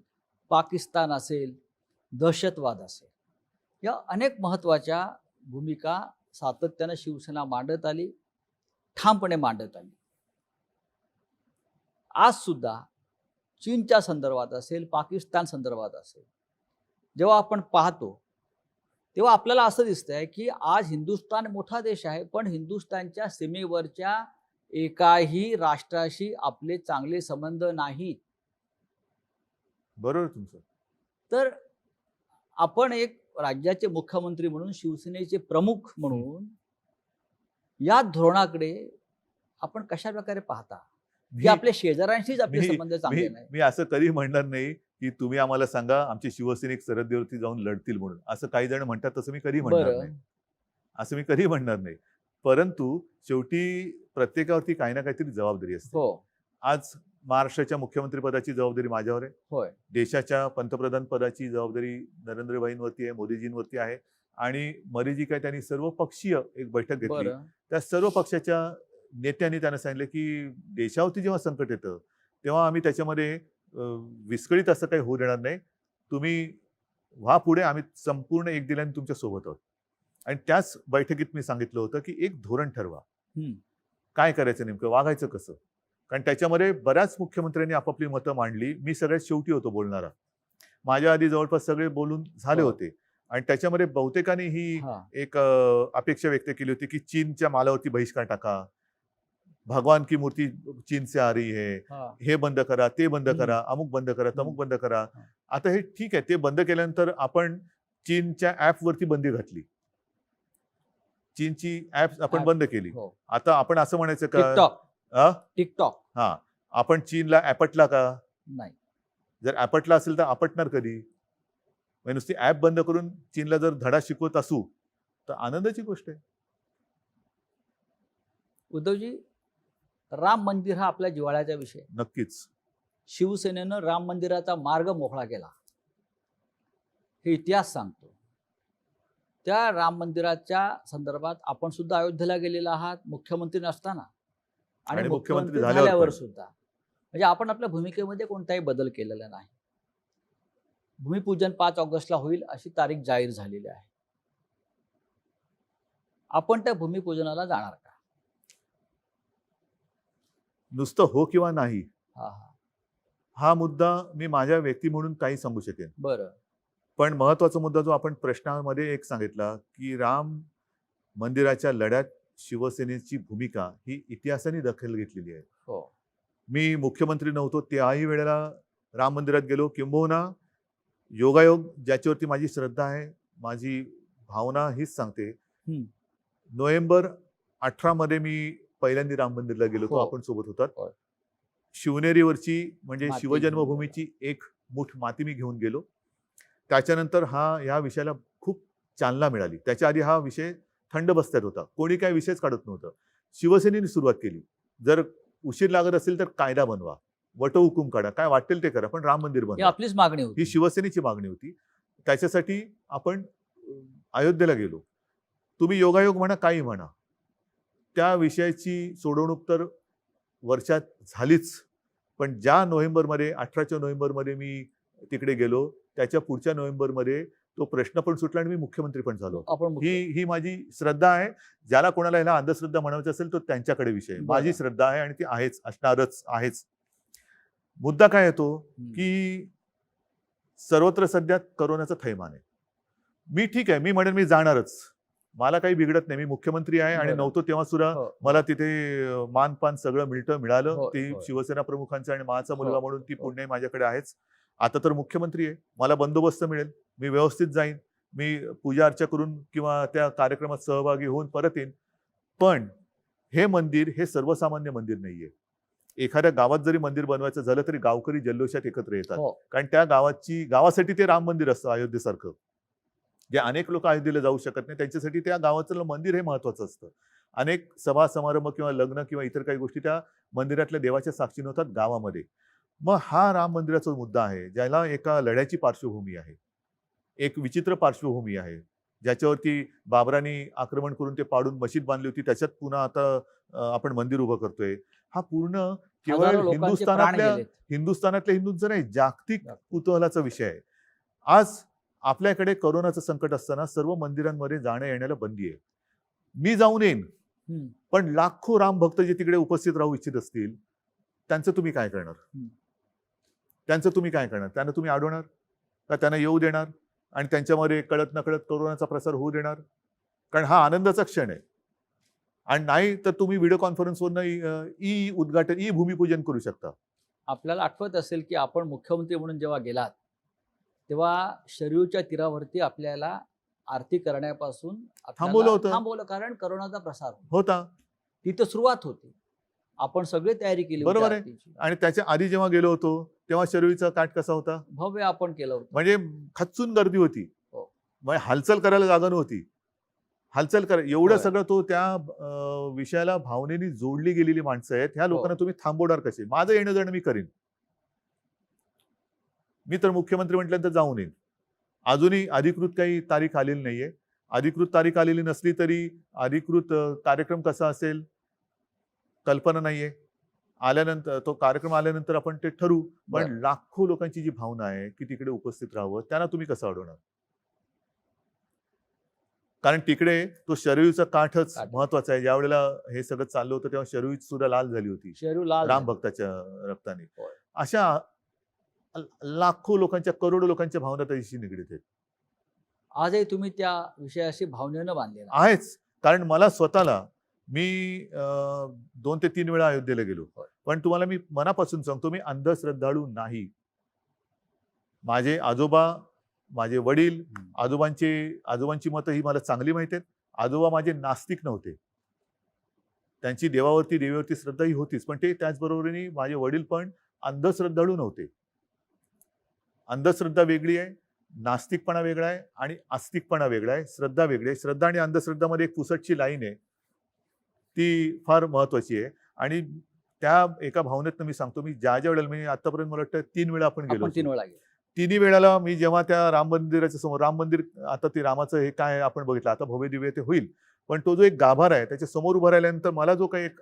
पाकिस्तान असेल, दहशतवाद असेल, या अनेक महत्त्वाच्या भूमिका सातत्यानं शिवसेना मांडत आली, ठामपणे मांडत आली. आज सुद्धा चीनच्या संदर्भात असेल, पाकिस्तान संदर्भात असेल, जेव्हा आपण पाहतो तेव्हा आपल्याला असं दिसतंय की आज हिंदुस्थान मोठा देश आहे, पण हिंदुस्थानच्या सीमेवरच्या एकाही राष्ट्राशी आपले चांगले संबंध नाहीत. बरोबर तुमचं. तर आपण एक राज्याचे मुख्यमंत्री म्हणून, शिवसेनेचे प्रमुख म्हणून या धोरणाकडे आपण कशा प्रकारे पाहता की मी आपल्या शेजाऱ्यांशीच आपले मी संबंध चांगले मी नाही? मी असं कधी म्हणणार नाही की तुम्ही आम्हाला सांगा आमचे शिवसैनिक सरहद्दीवरती जाऊन लढतील म्हणून. असं काही जण म्हणतात, तसं मी कधी म्हणणार बरं. नाही. असं मी कधी म्हणणार नाही. परंतु शेवटी प्रत्येकावरती काही ना काहीतरी जबाबदारी असते. हो, आज महाराष्ट्राच्या मुख्यमंत्री पदाची जबाबदारी माझ्यावर आहे. होय. देशाच्या पंतप्रधान पदाची जबाबदारी नरेंद्रभाईंवरती आहे, मोदीजींवरती आहे. आणि मध्ये जी काय त्यांनी सर्व पक्षीय एक बैठक घेतली, बरं. त्या सर्व पक्षाच्या नेत्यांनी त्यांना सांगितलं की देशावरती जेव्हा संकट येतं तेव्हा आम्ही त्याच्यामध्ये विस्कळीत असं काही होऊ देणार नाही. तुम्ही व्हा पुढे, आम्ही संपूर्ण एक दिल्याने तुमच्या सोबत आहोत. आणि त्याच बैठकीत मी सांगितलं होतं की एक धोरण ठरवा, काय करायचं, नेमकं वागायचं कसं. कारण त्याच्यामध्ये बऱ्याच मुख्यमंत्र्यांनी आपापली मतं मांडली. मी सगळ्यात शेवटी होतो बोलणारा. माझ्या आधी जवळपास सगळे बोलून झाले हो. होते. आणि त्याच्यामध्ये बहुतेकांनी ही हा. एक अपेक्षा व्यक्त केली होती की चीनच्या मालावरती बहिष्कार टाका, भगवान की मूर्ती चीन से आ रही है, हा. हे बंद करा, ते बंद करा, अमुक बंद करा, तमुक बंद करा. आता हे ठीक आहे, ते बंद केल्यानंतर आपण चीनच्या ॲपवरती बंदी घातली, चीनची ॲप आपण App. बंद केली. हो. आता आपण असं म्हणायचं का टिकटॉक अ? टिकटॉक हा, आपण चीनला ॲपटला का? नाही. जर ॲपटला असेल तर आपटणार कधी? म्हणजे नुसती ॲप बंद करून चीनला जर धडा शिकवत असू तर आनंदाची गोष्ट आहे. उद्धवजी, राम मंदिर हा आपल्या जिव्हाळ्याचा विषय. नक्कीच. शिवसेनेनं राम मंदिराचा मार्ग मोकळा केला, हे इतिहास सांगतो. त्या राम मंदिराच्या संदर्भात आपण सुद्धा अयोध्येला गेलेला आहात, मुख्यमंत्री नसताना आणि आणि मुख्यमंत्री मुख्यमंत्री झाल्यावर झाल्यावर पण. सुद्धा. म्हणजे आपण आपल्या भूमिकेमध्ये कोणताही बदल केलेला नाही. भूमिपूजन 5 ऑगस्टला होईल अशी तारीख जाहीर झालेली आहे. आपण त्या भूमिपूजनाला जाणार का? नुसतं हो किंवा नाही हा हा. हा मुद्दा मी माझ्या व्यक्ती म्हणून काही सांगू शकेन. बरं. पण महत्वाचा मुद्दा जो आपण प्रश्नामध्ये एक सांगितला की राम मंदिराच्या लढ्यात शिवसेनेची भूमिका ही इतिहासाने दखल घेतलेली आहे. हो. मी मुख्यमंत्री नव्हतो त्याही वेळेला राम मंदिरात गेलो, किंबहुना योगायोग ज्याच्यावरती माझी श्रद्धा आहे, माझी भावना हीच सांगते. नोव्हेंबर 18 मध्ये मी पहिल्यांदा राम मंदिरला गेलो होतो, हो. आपण सोबत होतात. होय. शिवनेरीवरची म्हणजे माती शिवजन्मभूमीची एक मूठ माती मी घेऊन गेलो. त्याच्यानंतर ह्या विषयाला खूप चालना मिळाली. त्याच्या आधी हा विषय थंड बस्त्यात होता, कोणी काही विषयच काढत नव्हतं. शिवसेनेने सुरुवात केली, जर उशीर लागत असेल तर कायदा बनवा, वटहुकूम काढा, काय वाटेल ते करा, पण राम मंदिर ही बनवा, आपलीच मागणी होती. ही शिवसेनेची मागणी होती. त्याच्यासाठी आपण अयोध्येला गेलो. तुम्ही योगायोग म्हणा, काही म्हणा, त्या विषयाची सोडवणूक तर वर्षात झालीच. पण ज्या नोव्हेंबरमध्ये 18च्या नोव्हेंबरमध्ये मी तिकडे गेलो, त्याच्या पुढच्या नोव्हेंबरमध्ये तो प्रश्न पण सुटला आणि मी मुख्यमंत्री पण झालो. आपण ही माझी श्रद्धा आहे. ज्याला कोणाला ह्याला अंधश्रद्धा म्हणायचं असेल तो त्यांच्याकडे विषय. माझी श्रद्धा आहे आणि ती आहेच, असणारच आहेच. मुद्दा काय येतो की सर्वत्र सध्या करोनाचं थैमान आहे. मी ठीक आहे, मी म्हणेन मी जाणारच, मला काही बिघडत नाही, मी मुख्यमंत्री आहे आणि नव्हतो तेव्हा सुद्धा मला तिथे मानपान सगळं मिळालं. ती शिवसेना प्रमुखांचा आणि माझा मुलगा म्हणून ती पुण्य माझ्याकडे आहेच. आता तर मुख्यमंत्री आहे, मला बंदोबस्त मिळेल, मी व्यवस्थित जाईन, मी पूजा अर्चा करून किंवा त्या कार्यक्रमात सहभागी होऊन परत येईन. पण हे मंदिर हे सर्वसामान्य मंदिर नाहीये. एखाद्या गावात जरी मंदिर बनवायचं झालं तरी गावकरी जल्लोषात एकत्र येतात, कारण त्या गावासाठी ते राम मंदिर असतं अयोध्येसारखं. जे अनेक लोक अयोध्येला जाऊ शकत नाही त्यांच्यासाठी त्या गावाचं मंदिर हे महत्वाचं असतं. अनेक सभा समारंभ किंवा लग्न किंवा इतर काही गोष्टी त्या मंदिरातल्या देवाच्या साक्षीने होतात गावामध्ये. मग हा राम मंदिराचा मुद्दा आहे, ज्याला एका लढ्याची पार्श्वभूमी आहे, एक विचित्र पार्श्वभूमी आहे, ज्याच्यावरती बाबरांनी आक्रमण करून ते पाडून मशीद बांधली होती, त्याच्यात पुन्हा आता आपण मंदिर उभं करतोय. हा पूर्ण केवळ हजारो लोकांचे प्राण हिंदुस्थानातल्या गेलेत. हिंदुस्थानातल्या हिंदूंचा नाही, जागतिक कुतूहलाचा विषय आहे. आज आपल्याकडे कोरोनाचं संकट असताना सर्व मंदिरांमध्ये जाण्या येण्याला बंदी आहे. मी जाऊन येईन, हम्म. पण लाखो राम भक्त जे तिकडे उपस्थित राहू इच्छित असतील, त्यांचं तुम्ही काय करणार? त्यांचं तुम्ही काय करणार? त्यांना तुम्ही अडवणार का? त्यांना येऊ देणार आणि त्यांच्यामध्ये कळत नकळत कोरोनाचा प्रसार होऊ देणार? कारण हा आनंदाचा क्षण आहे. आणि नाही तर तुम्ही व्हिडिओ कॉन्फरन्सवरनं ई उद्घाटन, ई भूमिपूजन करू शकता. आपल्याला आठवत असेल की आपण मुख्यमंत्री म्हणून जेव्हा गेलात तेव्हा शरयूच्या तीरावरती आपल्याला आरती करण्यापासून थांबवलं होतं. थांबवलं, कारण करोनाचा प्रसार होता. होता. तिथं सुरुवात होती. आपण सगळी तयारी केली होती बरोबर आहे. आरतीची. आणि त्याच्या आधी जेव्हा गेलो होतो तेव्हा शरयूचा काठ कसा होता? भव्य आपण केलं होतं. म्हणजे खच्चून गर्दी होती. हो. म्हणजे हालचाल करायला जागा नव्हती. हालचाल करा एवढं होय. सगळं तो त्या विषयाला भावनेने जोडली गेलेली माणसं आहेत. ह्या लोकांना तुम्ही थांबवणार कसे? माझं येणं जाणं मी करीन. मी तर मुख्यमंत्री म्हटल्यानंतर जाऊन येईन. अजूनही अधिकृत काही तारीख आलेली नाहीये. अधिकृत तारीख आलेली नसली तरी अधिकृत कार्यक्रम कसा असेल कल्पना नाहीये. आल्यानंतर तो कार्यक्रम आल्यानंतर आपण ते ठरवू. पण बरं. लाखो लोकांची जी भावना आहे की तिकडे उपस्थित राहावं, त्यांना तुम्ही कसं अडवणार? कारण तिकडे तो शरयूचा काठच काठ. महत्वाचा आहे. ज्या वेळेला हे सगळं चाललं होतं तेव्हा शरयू सुद्धा लाल झाली होती शरयू लाल राम झाली. भक्ताच्या रक्ताने. होय. अशा लाखो लोकांच्या, करोडो लोकांच्या भावना त्याच्याशी निगडीत आहेत. आजही तुम्ही त्या विषयाशी भावनेनं बांधलेला आहेच. कारण मला स्वतःला मी 2 ते 3 वेळा अयोध्येला गेलो. होय. पण तुम्हाला मी मनापासून सांगतो, मी अंधश्रद्धाळू नाही. माझे आजोबा, माझे वडील, आजोबांची मतं ही मला चांगली माहिती आहेत. आजोबा माझे नास्तिक नव्हते. त्यांची देवीवरती श्रद्धा ही होतीच. पण ते त्याचबरोबरीने माझे वडील पण अंधश्रद्धाळू नव्हते. अंधश्रद्धा वेगळी आहे, नास्तिकपणा वेगळा आहे आणि आस्तिकपणा वेगळा आहे, श्रद्धा वेगळी आहे. श्रद्धा आणि अंधश्रद्धामध्ये एक पुसटची लाईन आहे, ती फार महत्वाची आहे. आणि त्या एका भावनेतनं मी सांगतो, मी ज्या वेळेला, मी आतापर्यंत मला वाटतं 3 वेळा आपण गेलो. आपण 3 वेळा गेलो. तिन्ही वेळेला मी जेव्हा त्या राम मंदिराच्या समोर, राम मंदिर आता ते रामाचं हे काय आपण बघितलं, आता भव्य दिव्य ते होईल. पण तो जो एक गाभारा आहे त्याच्या समोर उभं राहिल्यानंतर मला जो काही एक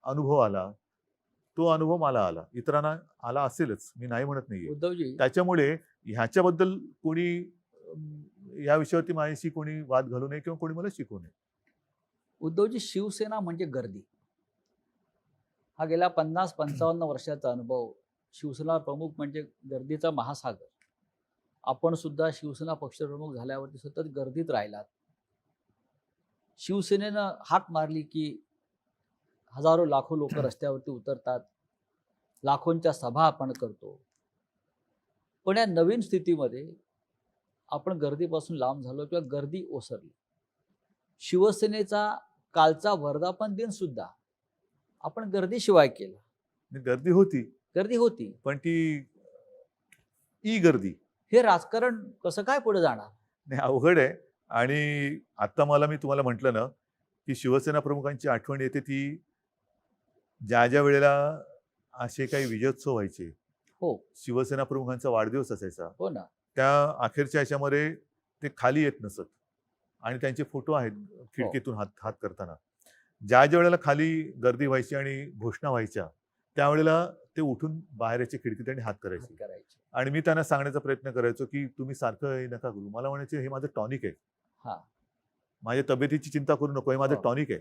अनुभव आला, तो अनुभव मला आला. इतरांना आला असेलच, मी नाही म्हणत नाहीये. उद्धवजी, त्याच्यामुळे ह्याच्याबद्दल कोणी या विषयावरती माझ्याशी कोणी वाद घालू नये किंवा कोणी मला शिकवू नये. उद्धवजी, शिवसेना म्हणजे गर्दी. हा गेल्या 50-55 वर्षाचा अनुभव. शिवसेना प्रमुख म्हणजे गर्दीचा महासागर. आपण सुद्धा शिवसेना पक्षप्रमुख झाल्यावरती सतत गर्दीत राहिलात. शिवसेनेनं हाक मारली की हजारो लाखो लोक रस्त्यावरती उतरतात, लाखोंच्या सभा आपण करतो. पण या नवीन स्थितीमध्ये आपण गर्दीपासून लांब झालो किंवा गर्दी ओसरली. शिवसेनेचा कालचा वर्धापन दिन सुद्धा आपण गर्दीशिवाय केला. गर्दी होती, गर्दी होती. पण ती ई गर्दी. हे राजकारण कसं काय पुढे जाणार? नाही, अवघड आहे. आणि आता मी तुम्हाला म्हटलं ना की शिवसेना प्रमुखांची आठवण येते, ती ज्या वेळेला असे काही विजयोत्सव व्हायचे, हो शिवसेना प्रमुखांचा वाढदिवस असायचा, हो ना. त्या अखेरच्या ह्याच्यामध्ये ते खाली येत नसत आणि त्यांचे फोटो आहेत खिडकीतून हात करताना. ज्या वेळेला खाली गर्दी व्हायची आणि घोषणा व्हायच्या, त्यावेळेला ते उठून बाहेर यायचे खिडकीत आणि हात करायचे. आणि मी त्यांना सांगण्याचा प्रयत्न करायचो की तुम्ही सारखं हे नका करू. मला म्हणायचे हे माझं टॉनिक आहे. हा, माझ्या तब्येतीची चिंता करू नको, हे माझं हो. टॉनिक आहे.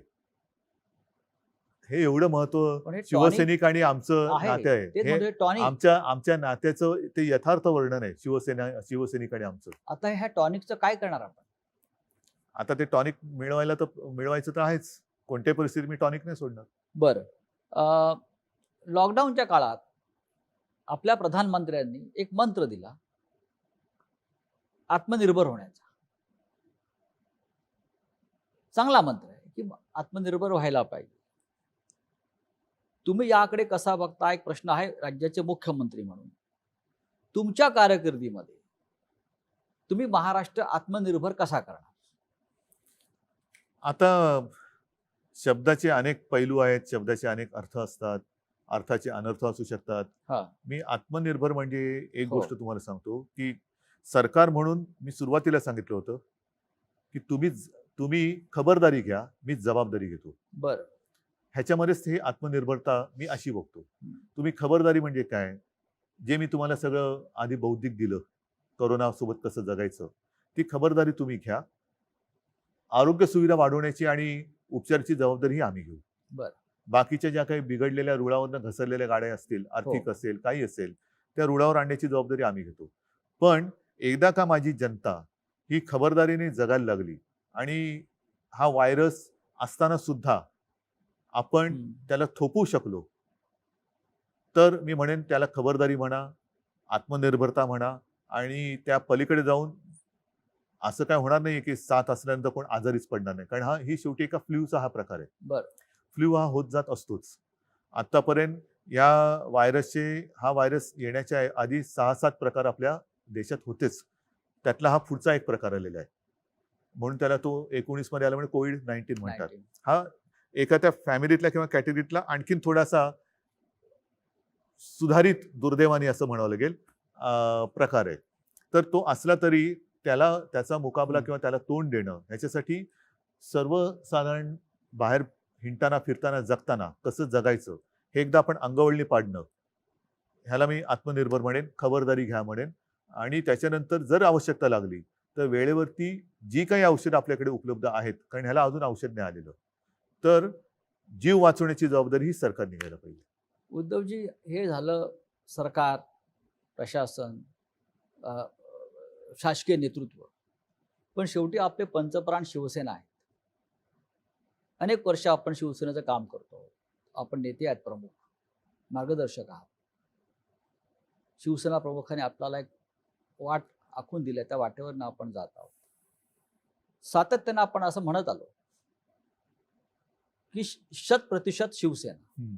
हे एवढं पण महत्व हे tonic शिवसैनिक आणि आमचं आहे. नाते आहे. तेच हे म्हणजे टॉनिक. आमच्या नात्याचं ते यथार्थ वर्णन आहे, शिवसैनिक आणि आमचं. आता ह्या टॉनिकचं काय करणार आपण? आता ते टॉनिक मिळवायचं तर आहेच. कोणत्याही परिस्थितीत मी टॉनिक नाही सोडणार. बरं, लॉकडाऊनच्या काळात आपल्या प्रधानमंत्र्यांनी एक मंत्र दिला आत्मनिर्भर होण्याचा. चांगला मंत्र आहे की आत्मनिर्भर व्हायला पाहिजे. तुम्ही याकडे कसा बघता? एक प्रश्न आहे राज्याचे मुख्यमंत्री म्हणून. तुमच्या कारकिर्दीमध्ये तुम्ही महाराष्ट्र आत्मनिर्भर कसा करणार? आता शब्दाचे अनेक पैलू आहेत, शब्दाचे अनेक अर्थ असतात, अर्थाचे अनर्थ असू शकतात. हा. मी आत्मनिर्भर म्हणजे एक हो. गोष्ट तुम्हाला सांगतो, की सरकार म्हणून मी सुरुवातीला सांगितलं होतं, की तुम्ही खबरदारी घ्या, मी जबाबदारी घेतो. बरं. ह्याच्यामध्येच हे आत्मनिर्भरता मी अशी बघतो. हं. तुम्ही खबरदारी म्हणजे काय? जे मी तुम्हाला सगळं आधी बौद्धिक दिलं, कोरोनासोबत कसं जगायचं, ती खबरदारी तुम्ही घ्या. आरोग्य सुविधा वाढवण्याची आणि उपचाराची जबाबदारी आम्ही घेऊ. बरं. बाकीच्या ज्या काही बिघडलेल्या रुळावरनं घसरलेल्या गाड्या असतील, आर्थिक असेल, काही असेल, त्या रुळावर आणण्याची जबाबदारी आम्ही घेतो. पण एकदा का माझी जनता ही खबरदारीने जगायला लागली आणि हा व्हायरस असताना सुद्धा आपण त्याला थोपवू शकलो, तर मी म्हणेन त्याला खबरदारी म्हणा, आत्मनिर्भरता म्हणा आणि त्या पलीकडे जाऊन असं काय होणार नाही की 7 असल्यानंतर कोण आजारीच पडणार नाही. कारण ही शेवटी एका फ्ल्यूचा हा प्रकार आहे. बरं. फ्ल्यू हा होत जात असतोच. आतापर्यंत या हा व्हायरस येण्याच्या आधी 6-7 प्रकार आपल्या देशात होतेच. त्यातला हा पुढचा एक प्रकार आलेला आहे. म्हणून त्याला तो 19 मध्ये आला म्हणजे कोविड-19 म्हणतात. 19. हा एका त्या फॅमिलीतला किंवा कॅटेगरीतला आणखीन थोडासा सुधारित दुर्दैवाने असं म्हणावं लागेल प्रकार आहे. तर तो असला तरी त्याचा मुकाबला किंवा त्याला तोंड देणं ह्याच्यासाठी सर्वसाधारण बाहेर हिंडताना फिरताना जगताना कसं जगायचं हे एकदा आपण अंगवळणी पाडणं, ह्याला मी आत्मनिर्भर म्हणेन, खबरदारी घ्या म्हणेन. आणि त्याच्यानंतर जर आवश्यकता लागली तर वेळेवरती जी काही औषधं आपल्याकडे उपलब्ध आहेत, कारण ह्याला अजून औषध नाही आलेलं, तर जीव वाचवण्याची जबाबदारी ही सरकारने घ्यायला पाहिजे. उद्धवजी, हे झालं सरकार, प्रशासन, शासकीय नेतृत्व. पण शेवटी आपले पंचप्राण शिवसेना आहे. अनेक वर्ष आपण शिवसेनेचं काम करतो. आपण नेते आहेत, प्रमुख मार्गदर्शक आहात. शिवसेना प्रमुखाने आपल्याला एक वाट आखून दिली, त्या वाटेवरनं आपण जात आहोत. सातत्यानं आपण असं म्हणत आलो की 100% शिवसेना.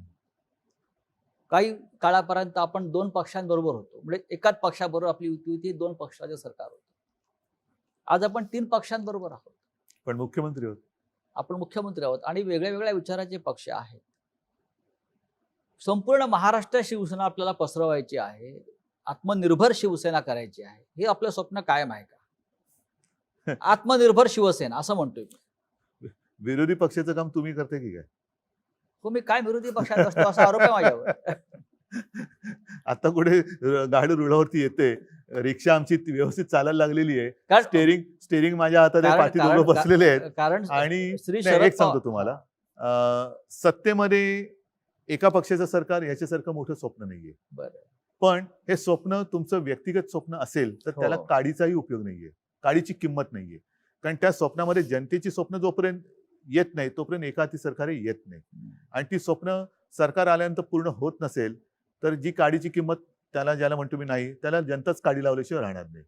काही काळापर्यंत आपण 2 पक्षांबरोबर होतो, म्हणजे एकाच पक्षाबरोबर आपली युती होती, 2 पक्षाचे सरकार होतं. आज आपण 3 पक्षांबरोबर आहोत. पण मुख्यमंत्री होत. आपण मुख्यमंत्री आहोत आणि वेगळ्या वेगळ्या विचाराचे पक्ष आहेत. संपूर्ण महाराष्ट्र शिवसेना आपल्याला पसरवायची आहे, आत्मनिर्भर शिवसेना करायची आहे. हे आपलं स्वप्न कायम आहे का? आत्मनिर्भर शिवसेना असं म्हणतोय मी. विरोधी पक्षाचं काम तुम्ही करते की काय? हो, मी काय विरोधी पक्षात असतो असा आरोप आहे माझ्यावर. आता कुठे गाडी रुळावरती येते, रिक्षा आमची व्यवस्थित चालायला लागलेली आहे, कारण स्टेरिंग माझ्या हातात आहे, पाठी दोघं बसलेले आहेत. कारण आणि श्री नाही, शरद एक सांगतो तुम्हाला, सत्तेमध्ये एका पक्षाचं सरकार याच्यासारखं मोठं स्वप्न नाहीये. बरं. पण हे स्वप्न तुमचं व्यक्तिगत स्वप्न असेल तर त्याला काडीचाही उपयोग नाहीये, काडीची किंमत नाहीये. कारण त्या स्वप्नामध्ये जनतेची स्वप्न जोपर्यंत येत नाही तोपर्यंत एका हाती सरकार येत नाही. आणि ती स्वप्न सरकार आल्यानंतर पूर्ण होत नसेल तर जी काडीची किंमत ज्याला म्हणतो मी नाही, त्याला जनताच काडी लावल्याशिवाय राहणार नाही.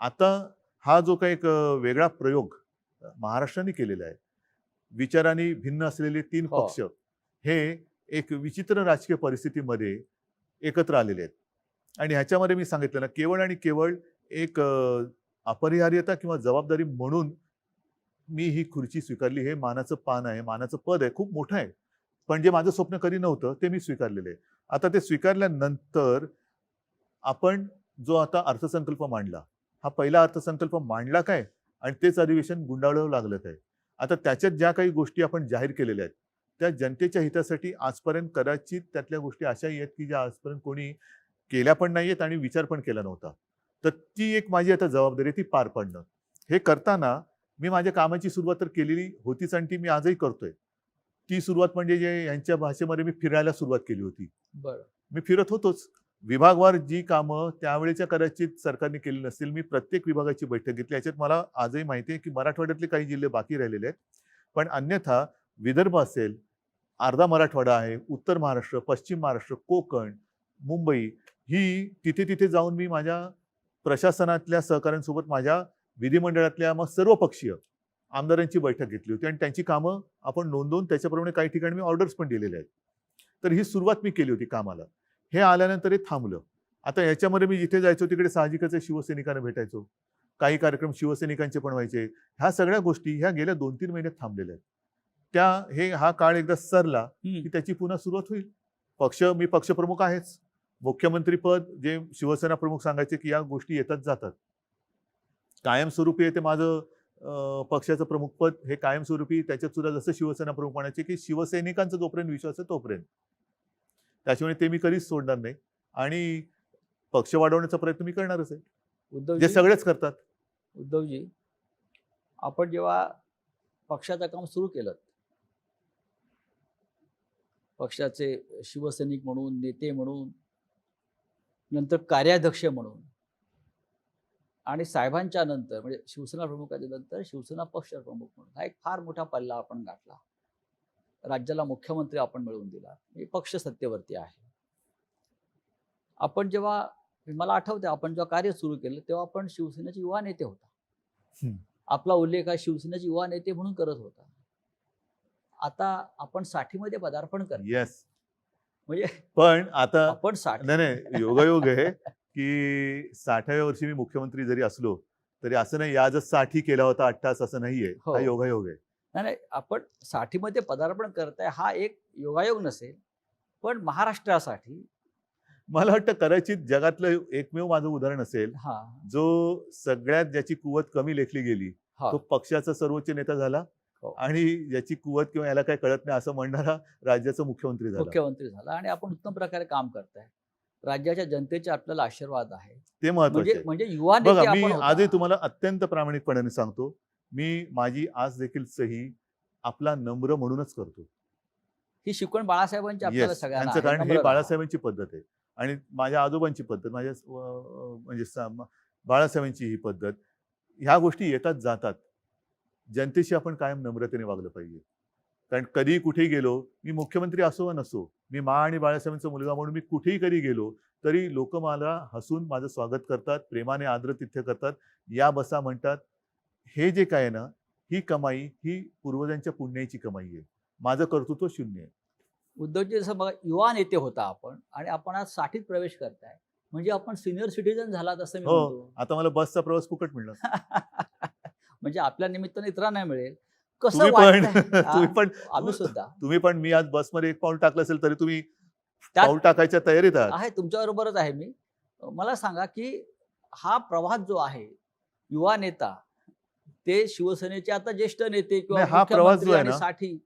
आता हा जो काही एक वेगळा प्रयोग महाराष्ट्राने केलेला आहे, विचारांनी भिन्न असलेले 3 पक्ष हे एक विचित्र राजकीय परिस्थितीमध्ये एकत्र आलेले आहेत. आणि ह्याच्यामध्ये मी सांगितलं ना, केवळ आणि केवळ एक अपरिहार्यता किंवा जबाबदारी म्हणून मी ही खुर्ची स्वीकारली. हे मानाचं पान आहे, मानाचं पद आहे, खूप मोठं आहे. पण जे माझं स्वप्न कधी नव्हतं ते मी स्वीकारलेलं आहे. आता ते स्वीकारल्यानंतर आपण जो आता अर्थसंकल्प मांडला, हा पहिला अर्थसंकल्प मांडला काय आणि तेच अधिवेशन गुंडाळू लागलं काय. आता त्याच्यात ज्या काही गोष्टी आपण जाहीर केलेल्या आहेत त्या जनतेच्या हितासाठी आजपर्यंत कदाचित त्यातल्या गोष्टी अशाही आहेत की ज्या आजपर्यंत कोणी केल्या पण नाहीयेत आणि विचार पण केला नव्हता. तर ती एक माझी आता जबाबदारी ती पार पाडणं. हे करताना मी माझ्या कामाची सुरुवात तर केलेली होतीच आणि ती मी आजही करतोय. ती सुरुवात म्हणजे जे यांच्या भाषेमध्ये मी फिरायला सुरुवात केली होती. बरं. मी फिरत होतोच. विभागवार जी कामं त्यावेळेच्या कदाचित सरकारने केली नसतील, मी प्रत्येक विभागाची बैठक घेतली. याच्यात मला आजही माहिती आहे की मराठवाड्यातले काही जिल्हे बाकी राहिलेले आहेत. पण अन्यथा विदर्भ असेल, अर्धा मराठवाडा आहे, उत्तर महाराष्ट्र, पश्चिम महाराष्ट्र, कोकण, मुंबई, ही तिथे जाऊन मी माझ्या प्रशासनातल्या सहकाऱ्यांसोबत माझ्या विधिमंडळातल्या मग सर्व पक्षीय आमदारांची बैठक घेतली होती आणि त्यांची कामं आपण नोंदवून त्याच्याप्रमाणे काही ठिकाणी मी ऑर्डर्स पण दिलेले आहेत. तर ही सुरुवात मी केली होती कामाला. हे आल्यानंतर हे थांबलं. आता याच्यामध्ये मी जिथे जायचो तिकडे साहजिकच शिवसैनिकांना भेटायचो. काही कार्यक्रम शिवसैनिकांचे पण व्हायचे. ह्या सगळ्या गोष्टी ह्या गेल्या 2-3 महिन्यात थांबलेल्या आहेत. हा काळ एकदा सरला हम्म. की त्याची पुन्हा सुरुवात होईल. मी पक्षप्रमुख आहेच. मुख्यमंत्री पद जे शिवसेना प्रमुख सांगायचे की या गोष्टी येतात जातात. कायमस्वरूपी ते माझं पक्षाचं प्रमुख पद हे कायमस्वरूपी, त्याच्यात सुद्धा जसं शिवसेना प्रमुख म्हणायचे की शिवसैनिकांचा जोपर्यंत विश्वास आहे तोपर्यंत. त्याच्यामुळे ते मी कधीच सोडणार नाही आणि पक्ष वाढवण्याचा प्रयत्न मी करणारच आहे, जे उद्धवजी सगळेच करतात. उद्धवजी आपण जेव्हा पक्षाचं काम सुरू केलं, पक्षाचे शिवसैनिक म्हणून, नेते म्हणून, नंतर कार्याध्यक्ष म्हणून, आणि साहेबांच्या नंतर म्हणजे शिवसेना प्रमुखाच्या नंतर शिवसेना पक्ष प्रमुख म्हणून हा एक फार मोठा पल्ला आपण गाठला. राज्याला मुख्यमंत्री आपण मिळवून दिला. म्हणजे पक्ष सत्तेवरती आहे. आपण जेव्हा, मला आठवते आपण जेव्हा कार्य सुरू केलं तेव्हा आपण शिवसेनेचे युवा नेते होता. हम्म. आपला उल्लेख हा शिवसेनेचे युवा नेते म्हणून करत होता. आता आपण 60मध्ये पदार्पण करतो. येस. म्हणजे पण आता आपण 60 नाही योगायोग आहे की 60व्या वर्षी मी मुख्यमंत्री जरी असलो तरी असं नाही याजच 60 केला होता 88 असं नाहीये. हो. हा योगायोग आहे. नाही, आपण 60मध्ये पदार्पण करताय हा एक योगायोग नसेल, पण महाराष्ट्रासाठी मला वाटतं कदाचित जगातलं एकमेव माझं उदाहरण असेल हा जो सगळ्यात ज्याची कुवत कमी लेखली गेली हा तो पक्षाचा सर्वोच्च नेता झाला हो. आणि ज्याची कुवत किंवा याला काही कळत नाही असं म्हणणारा राज्याचा मुख्यमंत्री झाला. मुख्यमंत्री झाला आणि आपण उत्तम प्रकारे काम करताय. राज्याच्या जनतेचे आपल्याला आशीर्वाद आहे. ते महत्वाचे म्हणजे आहे. म्हणजे युवा नेते बघा मी आपण होता. आजही तुम्हाला अत्यंत प्रामाणिकपणाने सांगतो, मी माझी आज देखील सही आपला नम्र म्हणूनच करतो. ही शिकवण बाळासाहेबांची आपल्याला येस, सगळ्यांना यांचं आहे. कारण नम्र ही राहा. बाळासाहेबांची पद्धत आहे आणि माझ्या आजोबांची पद्धत, म्हणजे बाळासाहेबांची ही पद्धत. ह्या गोष्टी येतात जातात. जनतेशी आपण कायम नम्रतेने वागलं पाहिजे. कारण कधी कुठेही गेलो, मी मुख्यमंत्री असो वा नसो, मी आणि बाळासाहेबांचा मुलगा म्हणून मी कुठेही कधी गेलो तरी लोक मला हसून माझं स्वागत करतात, प्रेमाने आदरातिथ्य करतात, या बसा म्हणतात. हे जे काय आहे ना, ही कमाई ही पूर्वजांच्या पुण्याची कमाई आहे. माझं कर्तृत्व शून्य आहे. उद्धवजी जसं बघा युवा नेते होता आपण आणि आपण आज 60त प्रवेश करताय म्हणजे आपण सिनियर सिटीजन झालात असं मी हो, म्हणतो. आता मला बसचा प्रवास फुकट मिळणार. म्हणजे आपल्या निमित्ताने इतरांना मिळेल. कसं तुम्ही पण वाटतंय? तुम्ही पण आम्ही सुद्धा तुम्ही पण मी आज बसमध्ये एक पाऊल टाकलं असेल तरी तुम्ही त्यात पाऊल टाकायच्या तयारीत आहात. आहे, तुमच्याबरोबरच आहे मी. मला सांगा की हा प्रवास जो आहे, युवा नेता ते शिवसेनेचे आता ज्येष्ठ नेते किंवा नाही, हा प्रवास जो मुख्यमंत्री आहे आणि ना, 60,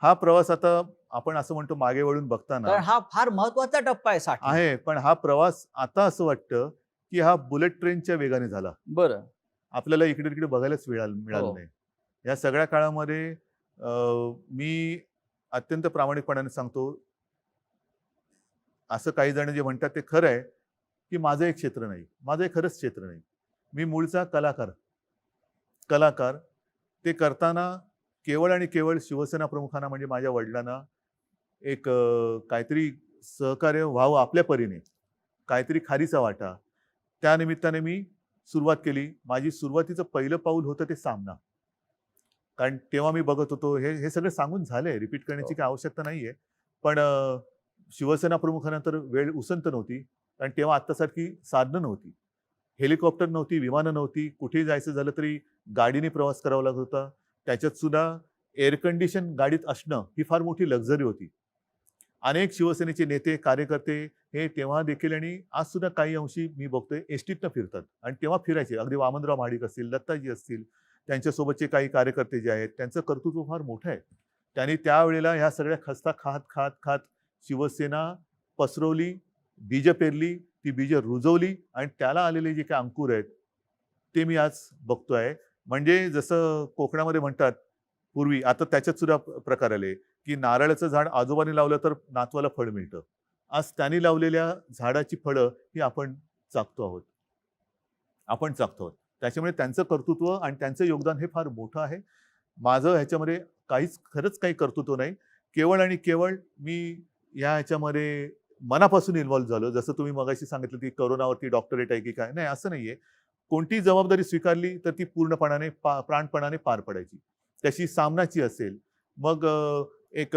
हा प्रवास आता आपण असं म्हणतो मागे वळून बघताना कारण हा फार महत्वाचा टप्पा आहे 60. आहे, पण हा प्रवास आता असं वाटतं की हा बुलेट ट्रेनच्या वेगाने झाला. बरं. आपल्याला इकडे तिकडे बघायलाच मिळालं हो. नाही. या सगळ्या काळामध्ये मी अत्यंत प्रामाणिकपणाने सांगतो, असं काही जण जे म्हणतात ते खरं आहे की माझं एक क्षेत्र नाही, माझं एक खरंच क्षेत्र नाही. मी मूळचा कलाकार. ते करताना केवळ आणि केवळ शिवसेना प्रमुखांना म्हणजे माझ्या वडिलांना एक काहीतरी सहकार्य व्हावं आपल्या परीने, काहीतरी खारीचा वाटा, त्या निमित्ताने मी सुरुवात केली. माझी सुरुवातीचं पहिलं पाऊल होतं ते सामना. कारण तेव्हा मी बघत होतो, हे सगळं सांगून झालंय, रिपीट करण्याची काही आवश्यकता नाहीये. पण शिवसेना प्रमुखानंतर वेळ उसंत नव्हती, कारण तेव्हा आत्तासारखी साधनं नव्हती, हेलिकॉप्टर नव्हती, विमानं नव्हती. कुठेही जायचं झालं तरी गाडीने प्रवास करावा लागत होता. त्याच्यात सुद्धा एअर कंडिशन गाडीत असणं ही फार मोठी लक्झरी होती. अनेक शिवसेनेचे नेते कार्यकर्ते हे तेव्हा देखील आणि आज सुद्धा काही अंशी मी बघतोय एसटीतनं फिरतात आणि तेव्हा फिरायचे. अगदी वामनराव महाडिक असतील, दत्ताजी असतील, त्यांच्यासोबतचे काही कार्यकर्ते जे आहेत त्यांचं कर्तृत्व फार मोठं आहे. त्यांनी त्यावेळेला ह्या सगळ्या खस्ता खात शिवसेना पसरवली, बीज पेरली, ती बीज रुजवली आणि त्याला आलेले जे काही अंकुर आहेत ते मी आज बघतोय. म्हणजे जसं कोकणामध्ये म्हणतात पूर्वी, आता त्याच्यात सुद्धा प्रकार आले की नारळाचं झाड आजोबांनी लावलं तर नातवाला फळ मिळतं. आज त्यांनी लावलेल्या झाडाची फळं ही आपण चाखतो आहोत. त्याच्यामुळे त्यांचं कर्तृत्व आणि त्यांचं योगदान हे फार मोठं आहे. माझं ह्याच्यामध्ये खरंच काही कर्तृत्व नाही. केवळ आणि केवळ मी ह्याच्यामध्ये मनापासून इन्व्हॉल्व्ह झालो. जसं तुम्ही मगाशी सांगितलं की करोनावरती डॉक्टरेट आहे की काय, नाही असं नाहीये. कोणती जबाबदारी स्वीकारली तर ती पूर्णपणाने प्राणपणाने पार पडायची. त्याची सामनाची असेल, मग एक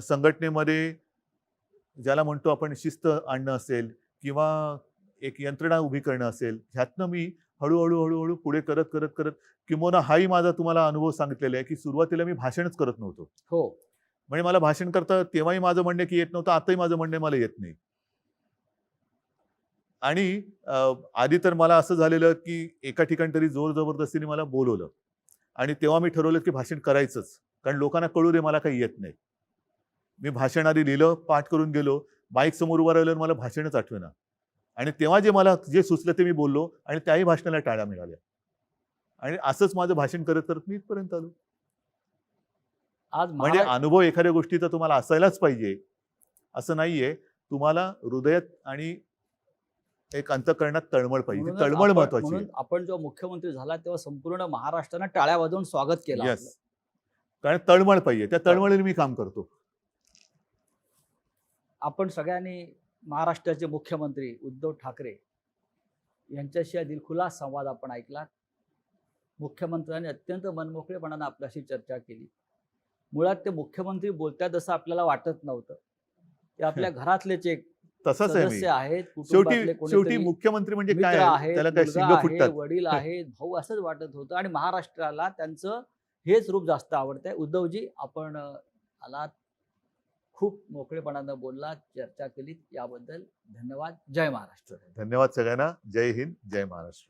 संघटनेमध्ये ज्याला म्हणतो आपण शिस्त आणणं असेल किंवा एक यंत्रणा उभी करणं असेल, ह्यातनं मी हळूहळू हळूहळू पुढे करत करत करत, किंबहुना हाही माझा तुम्हाला अनुभव सांगितलेला आहे की सुरुवातीला मी भाषणच करत नव्हतो. हो. म्हणजे मला भाषण करता तेव्हाही माझं म्हणणं की येत नव्हतं, आताही माझं म्हणणं मला येत नाही. आणि आधी तर मला असं झालेलं की एका ठिकाणी तरी जोर जबरदस्तीने मला बोलवलं आणि तेव्हा मी ठरवलं की भाषण करायचंच, कारण लोकांना कळू दे मला काही येत नाही. मी भाषण आधी लिहिलं, पाठ करून गेलो, माईक समोर उभं राहिलं, मला भाषणच आठवेना. आणि तेव्हा मला जे सुचलं ते मी बोललो आणि त्याही भाषणाला टाळ्या मिळाल्या. आणि असंच माझं भाषण करत करत मी इथपर्यंत आलो. आज म्हणजे अनुभव एखाद्या गोष्टीचा तुम्हाला असायलाच पाहिजे असं नाहीये. तुम्हाला हृदयात आणि एक अंतःकरणात तळमळ पाहिजे. ती म्हणूनच तळमळ आपण महत्वाची आहे. म्हणून आपण जेव्हा मुख्यमंत्री झाला तेव्हा संपूर्ण महाराष्ट्रानं टाळ्या वाजवून स्वागत केलं येस. आपलं. कारण तळमळ पाहिजे. त्या तळमळीने मी काम करतो. आपण सगळ्यांनी महाराष्ट्राचे मुख्यमंत्री उद्धव ठाकरे यांच्याशी हा दिलखुलास संवाद आपण ऐकला. मुख्यमंत्र्यांनी अत्यंत मनमोकळेपणाने आपल्याशी चर्चा केली. मुळात ते मुख्यमंत्री बोलतात असं आपल्याला वाटत नव्हतं. ते आपल्या घरातलेच एक तसंच आहे मी. सदस्य आहेत, शेवटी कुटुंबातले शेवटी कोणीतरी मुख्यमंत्री म्हणजे मित्र काय? आहेत, त्याला काय मुलगा शिंग आहे, फुटतात. वडील आहेत, भाऊ असंच वाटत होतं आणि महाराष्ट्राला त्यांचं हेच रूप जास्त आवडतंय. उद्धवजी, आपण आलात, खूप मोकळेपणानं बोललात, चर्चा केलीत, याबद्दल धन्यवाद. जय महाराष्ट्र. धन्यवाद सगळ्यांना. जय हिंद, जय महाराष्ट्र.